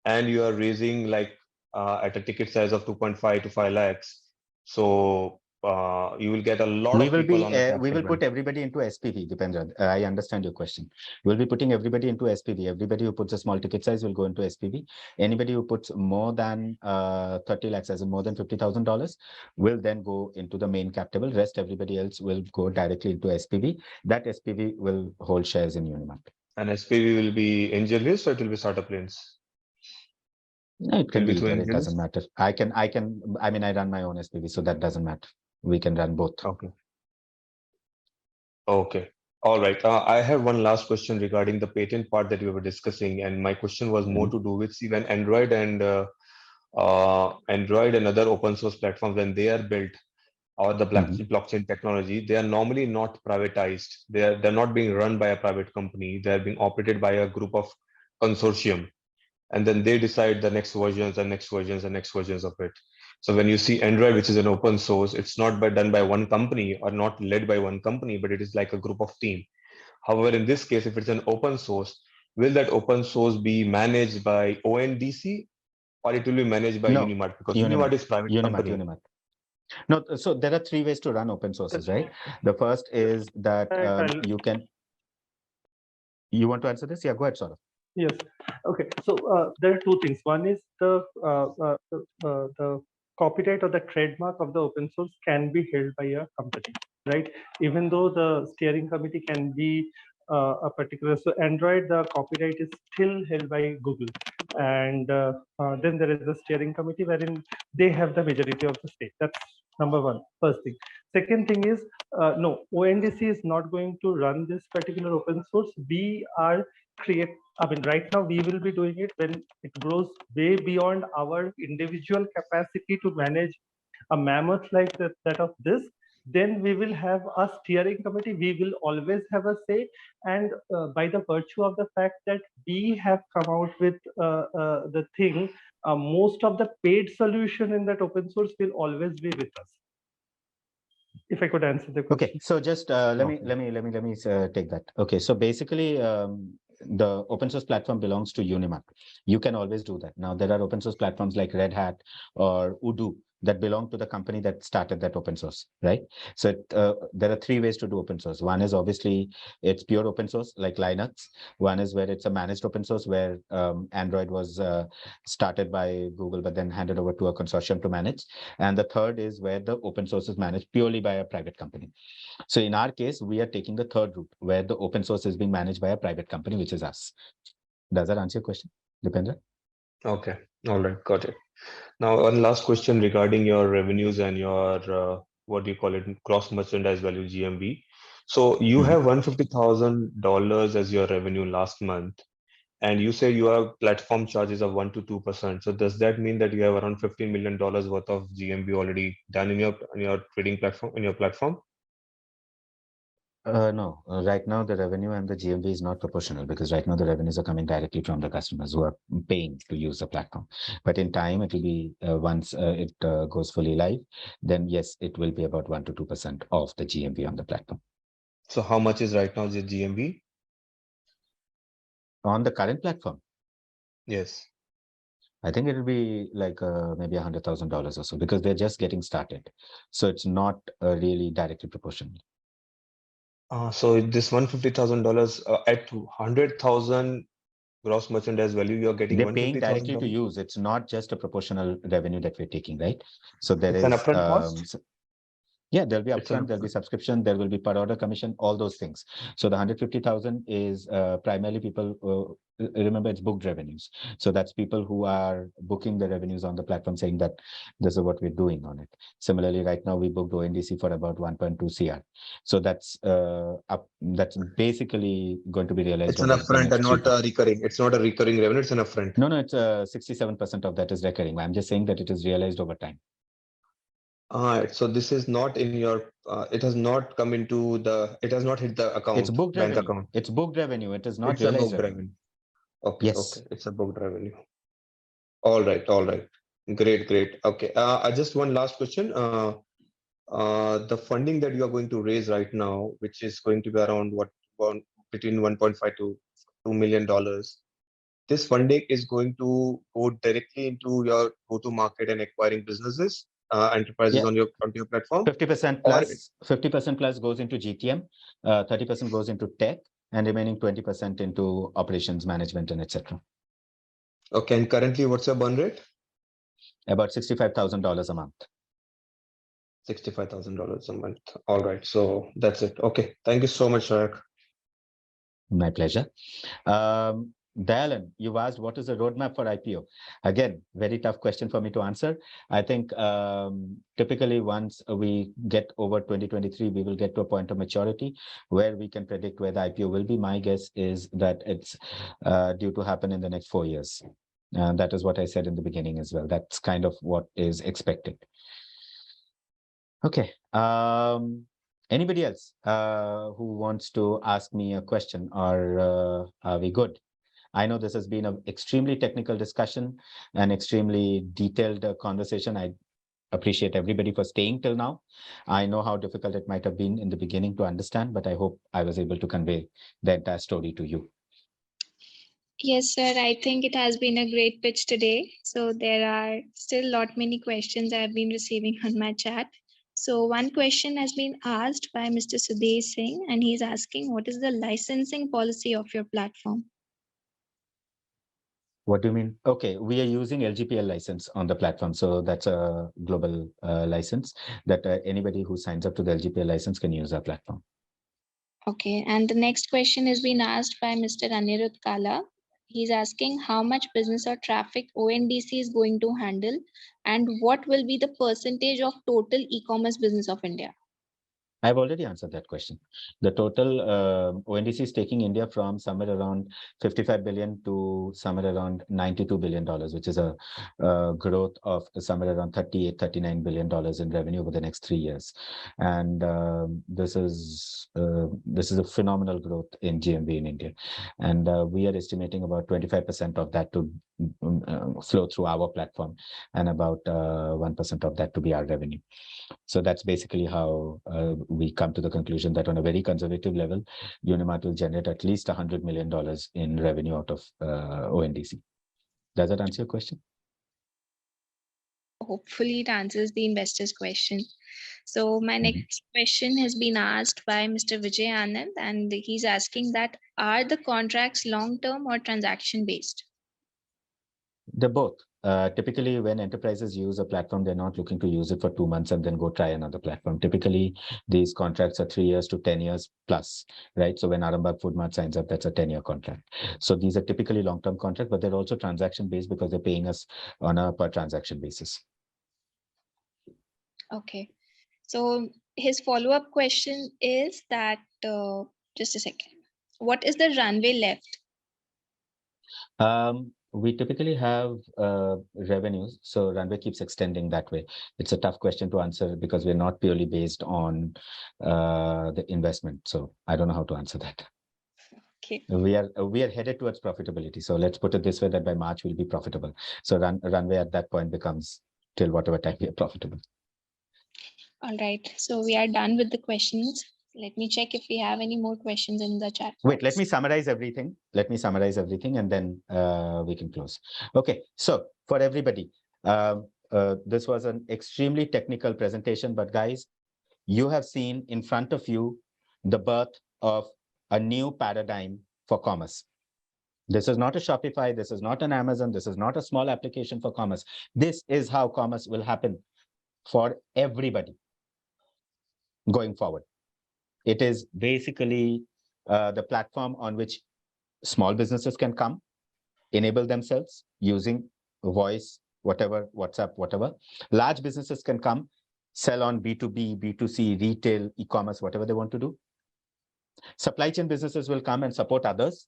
And you are raising like at a ticket size of 2.5 to 5 lakhs. So you will get a lot of people on the cap we will table. put everybody into SPV, Dipendra. I understand your question. We'll be putting everybody into SPV. Everybody who puts a small ticket size will go into SPV. Anybody who puts more than 30 lakhs, as in more than $50,000, will then go into the main cap table. Rest everybody else will go directly into SPV. That SPV will hold shares in Unimart. And SPV will be angel list or it will be startup lanes? No, it can be either. It doesn't matter. I mean, I run my own SPV, so that doesn't matter. We can run both. Okay. All right. I have one last question regarding the patent part that we were discussing, and my question was more to do with, see, when Android and other open source platforms, when they are built, or the blockchain technology, they are normally not privatized. They're not being run by a private company. They're being operated by a group of consortium. And then they decide the next versions and next versions and next versions of it. So when you see Android, which is an open source, it's not done by one company or not led by one company, but it is like a group of team. However, in this case, if it's an open source, will that open source be managed by ONDC or it will be managed by Unimart? Because Unimart is private company. Unimart. No, so there are 3 ways to run open sources, right? The first is that you want to answer this? Yeah, go ahead, Saurabh. Yes. Okay. So there are 2 things. One is the copyright or the trademark of the open source can be held by a company, right? Even though the steering committee can be a particular, so Android, the copyright is still held by Google. And then there is a steering committee wherein they have the majority of the stake. That's number one, first thing. Second thing is, no, ONDC is not going to run this particular open source. We are right now we will be doing it when it grows way beyond our individual capacity to manage a mammoth like that of this. Then we will have a steering committee. We will always have a say. And by the virtue of the fact that we have come out with the thing, most of the paid solution in that open source will always be with us. If I could answer the question. Okay, so just let me take that. Okay, so basically, the open source platform belongs to Unimart. You can always do that. Now there are open source platforms like Red Hat or Odoo that belong to the company that started that open source, right? So there are three ways to do open source. One is obviously it's pure open source like Linux. One is where it's a managed open source where Android was started by Google but then handed over to a consortium to manage. And the third is where the open source is managed purely by a private company. So in our case, we are taking the third route where the open source is being managed by a private company, which is us. Does that answer your question, Dipendra? Okay, all right, got it. Now, one last question regarding your revenues and your what do you call it, gross merchandise value, GMV. So you have $150,000 as your revenue last month, and you say you have platform charges of 1 to 2%. So does that mean that you have around $15 million worth of GMV already done in your trading platform, in your platform? No, right now the revenue and the GMV is not proportional because right now the revenues are coming directly from the customers who are paying to use the platform. But in time, it will be once it goes fully live, then yes, it will be about 1 to 2% of the GMV on the platform. So how much is right now the GMV? On the current platform? Yes. I think it will be like maybe $100,000 or so because they're just getting started. So it's not really directly proportional. So this $150,000 at 100,000 gross merchandise value, you're getting they're paying directly to $150,000. use. It's not just a proportional revenue that we're taking, right? So there It's is an upfront cost. Yeah, there'll be It's an upfront, there'll be subscription, there will be per order commission, all those things. So the 150,000 is primarily people, remember it's booked revenues. So that's people who are booking the revenues on the platform saying that this is what we're doing on it. Similarly, right now we booked ONDC for about 1.2 CR. So that's that's basically going to be realized. It's an upfront and not a recurring. It's not a recurring revenue, it's an upfront. No, it's 67% of that is recurring. I'm just saying that it is realized over time. All right, so this is not in your, it has not come into it has not hit the account. It's booked bank revenue. account. It's booked revenue. It is not It's a realized booked revenue. Okay, yes. Okay, it's a booked revenue. All right. Great. Okay, just one last question. The funding that you are going to raise right now, which is going to be around between 1.5 to $2 million. This funding is going to go directly into your go-to-market and acquiring businesses, enterprises on your platform. 50% plus goes into GTM, 30% goes into tech, and remaining 20% into operations management and etc. Okay, and currently, what's your burn rate? About $65,000 a month. $65,000 a month. All right, so that's it. Okay, thank you so much, Shayak. My pleasure. Dayalan, you've asked what is the roadmap for IPO? Again, very tough question for me to answer. I think typically once we get over 2023, we will get to a point of maturity where we can predict where the IPO will be. My guess is that it's due to happen in the next 4 years. That is what I said in the beginning as well. That's kind of what is expected. Okay. Anybody else who wants to ask me a question, or are we good? I know this has been an extremely technical discussion, an extremely detailed conversation. I appreciate everybody for staying till now. I know how difficult it might have been in the beginning to understand, but I hope I was able to convey the entire story to you. Yes, sir. I think it has been a great pitch today. So there are still many questions I have been receiving on my chat. So one question has been asked by Mr. Sudhir Singh, and he's asking, what is the licensing policy of your platform? What do you mean? Okay, we are using LGPL license on the platform. So that's a global license that anybody who signs up to the LGPL license can use our platform. Okay, and the next question is being asked by Mr. Anirudh Kala. He's asking how much business or traffic ONDC is going to handle and what will be the percentage of total e-commerce business of India? I've already answered that question. The total ONDC is taking India from somewhere around 55 billion to somewhere around $92 billion, which is a growth of somewhere around $38-39 billion in revenue over the next 3 years. And this is a phenomenal growth in GMV in India. And we are estimating about 25% of that to flow through our platform and about 1% of that to be our revenue. So that's basically how we come to the conclusion that on a very conservative level, Unimart will generate at least $100 million in revenue out of ONDC. Does that answer your question? Hopefully it answers the investor's question. So my next question has been asked by Mr. Vijay Anand, and he's asking that are the contracts long-term or transaction-based? They're both. Typically, when enterprises use a platform, they're not looking to use it for 2 months and then go try another platform. Typically, these contracts are 3 years to 10 years plus, right? So when Arambagh Foodmart signs up, that's a 10-year contract. So these are typically long-term contracts, but they're also transaction-based because they're paying us on a per transaction basis. Okay. So his follow-up question is that, just a second, what is the runway left? We typically have revenues, so runway keeps extending that way. It's a tough question to answer because we're not purely based on the investment. So I don't know how to answer that. Okay. We are headed towards profitability. So let's put it this way, that by March we'll be profitable. So runway at that point becomes till whatever time we are profitable. All right. So we are done with the questions. Let me check if we have any more questions in the chat. Wait, let me summarize everything. And then we can close. Okay, so for everybody, this was an extremely technical presentation, but guys, you have seen in front of you the birth of a new paradigm for commerce. This is not a Shopify. This is not an Amazon. This is not a small application for commerce. This is how commerce will happen for everybody going forward. It is basically the platform on which small businesses can come, enable themselves using voice, whatever, WhatsApp, whatever. Large businesses can come, sell on B2B, B2C, retail, e-commerce, whatever they want to do. Supply chain businesses will come and support others.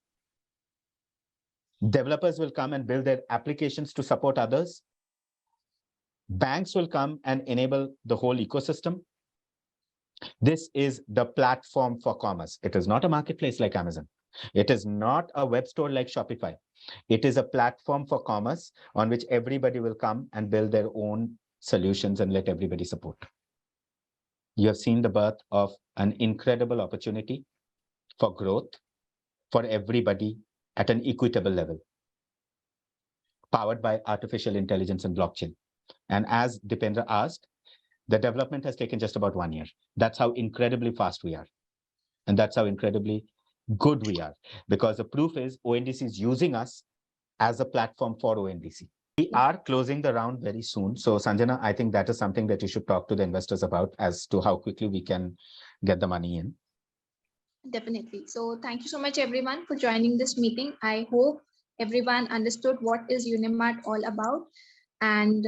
Developers will come and build their applications to support others. Banks will come and enable the whole ecosystem. This is the platform for commerce. It is not a marketplace like Amazon. It is not a web store like Shopify. It is a platform for commerce on which everybody will come and build their own solutions and let everybody support. You have seen the birth of an incredible opportunity for growth for everybody at an equitable level, powered by artificial intelligence and blockchain. And as Dipendra asked, the development has taken just about 1 year. That's how incredibly fast we are. And that's how incredibly good we are. Because the proof is ONDC is using us as a platform for ONDC. We are closing the round very soon. So Sanjana, I think that is something that you should talk to the investors about as to how quickly we can get the money in. Definitely. So thank you so much, everyone, for joining this meeting. I hope everyone understood what is Unimart all about. And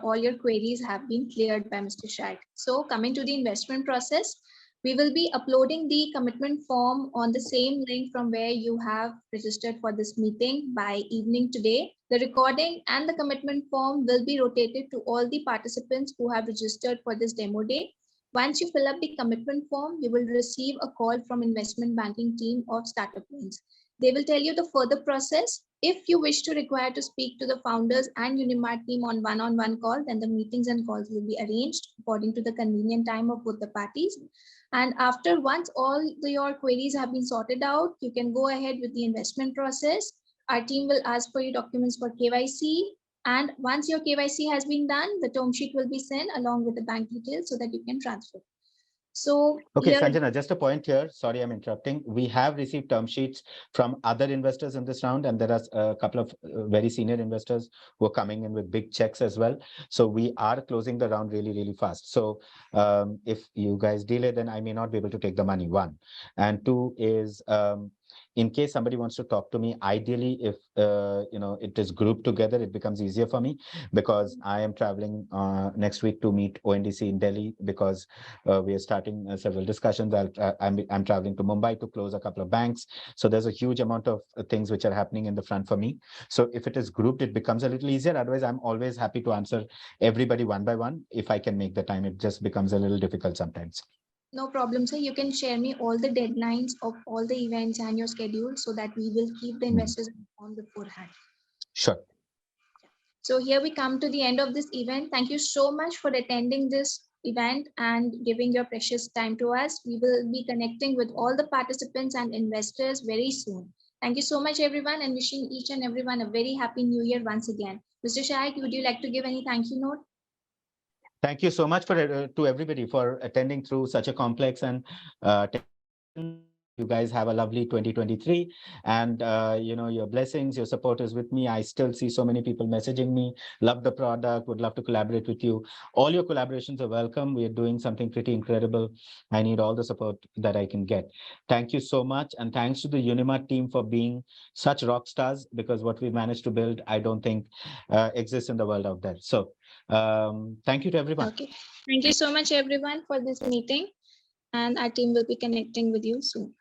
all your queries have been cleared by Mr. Shaikh. So coming to the investment process, we will be uploading the commitment form on the same link from where you have registered for this meeting by evening today. The recording and the commitment form will be rotated to all the participants who have registered for this demo day. Once you fill up the commitment form, you will receive a call from investment banking team of Startup Loans. They will tell you the further process. If you wish to require to speak to the founders and Unimart team on one-on-one call, then the meetings and calls will be arranged according to the convenient time of both the parties. And once all your queries have been sorted out, you can go ahead with the investment process. Our team will ask for your documents for KYC. And once your KYC has been done, the term sheet will be sent along with the bank details so that you can transfer. So Okay, here, Sanjana, just a point here. Sorry, I'm interrupting. We have received term sheets from other investors in this round, and there are a couple of very senior investors who are coming in with big checks as well. So we are closing the round really, really fast. So if you guys delay, then I may not be able to take the money, one. And two is, in case somebody wants to talk to me, ideally, if it is grouped together, it becomes easier for me, because I am traveling next week to meet ONDC in Delhi, because we are starting several discussions. I'm traveling to Mumbai to close a couple of banks. So there's a huge amount of things which are happening in the front for me. So if it is grouped, it becomes a little easier. Otherwise, I'm always happy to answer everybody one by one. If I can make the time, it just becomes a little difficult sometimes. no problem, sir. You can share me all the deadlines of all the events and your schedule so that we will keep the investors informed beforehand. Sure. So here we come to the end of this event. Thank you so much for attending this event and giving your precious time to us. We will be connecting with all the participants and investors very soon. Thank you so much, everyone, and wishing each and everyone a very happy new year once again. Mr. Shaik, would you like to give any thank you note? Thank you so much to everybody for attending through such a complex and you guys have a lovely 2023, and your blessings, your support is with me. I still see so many people messaging me, love the product, would love to collaborate with you. All your collaborations are welcome. We are doing something pretty incredible. I need all the support that I can get. Thank you so much, and thanks to the Unimart team for being such rock stars, because what we managed to build, I don't think exists in the world out there. So thank you to everyone. Okay. Thank you so much, everyone, for this meeting, and our team will be connecting with you soon.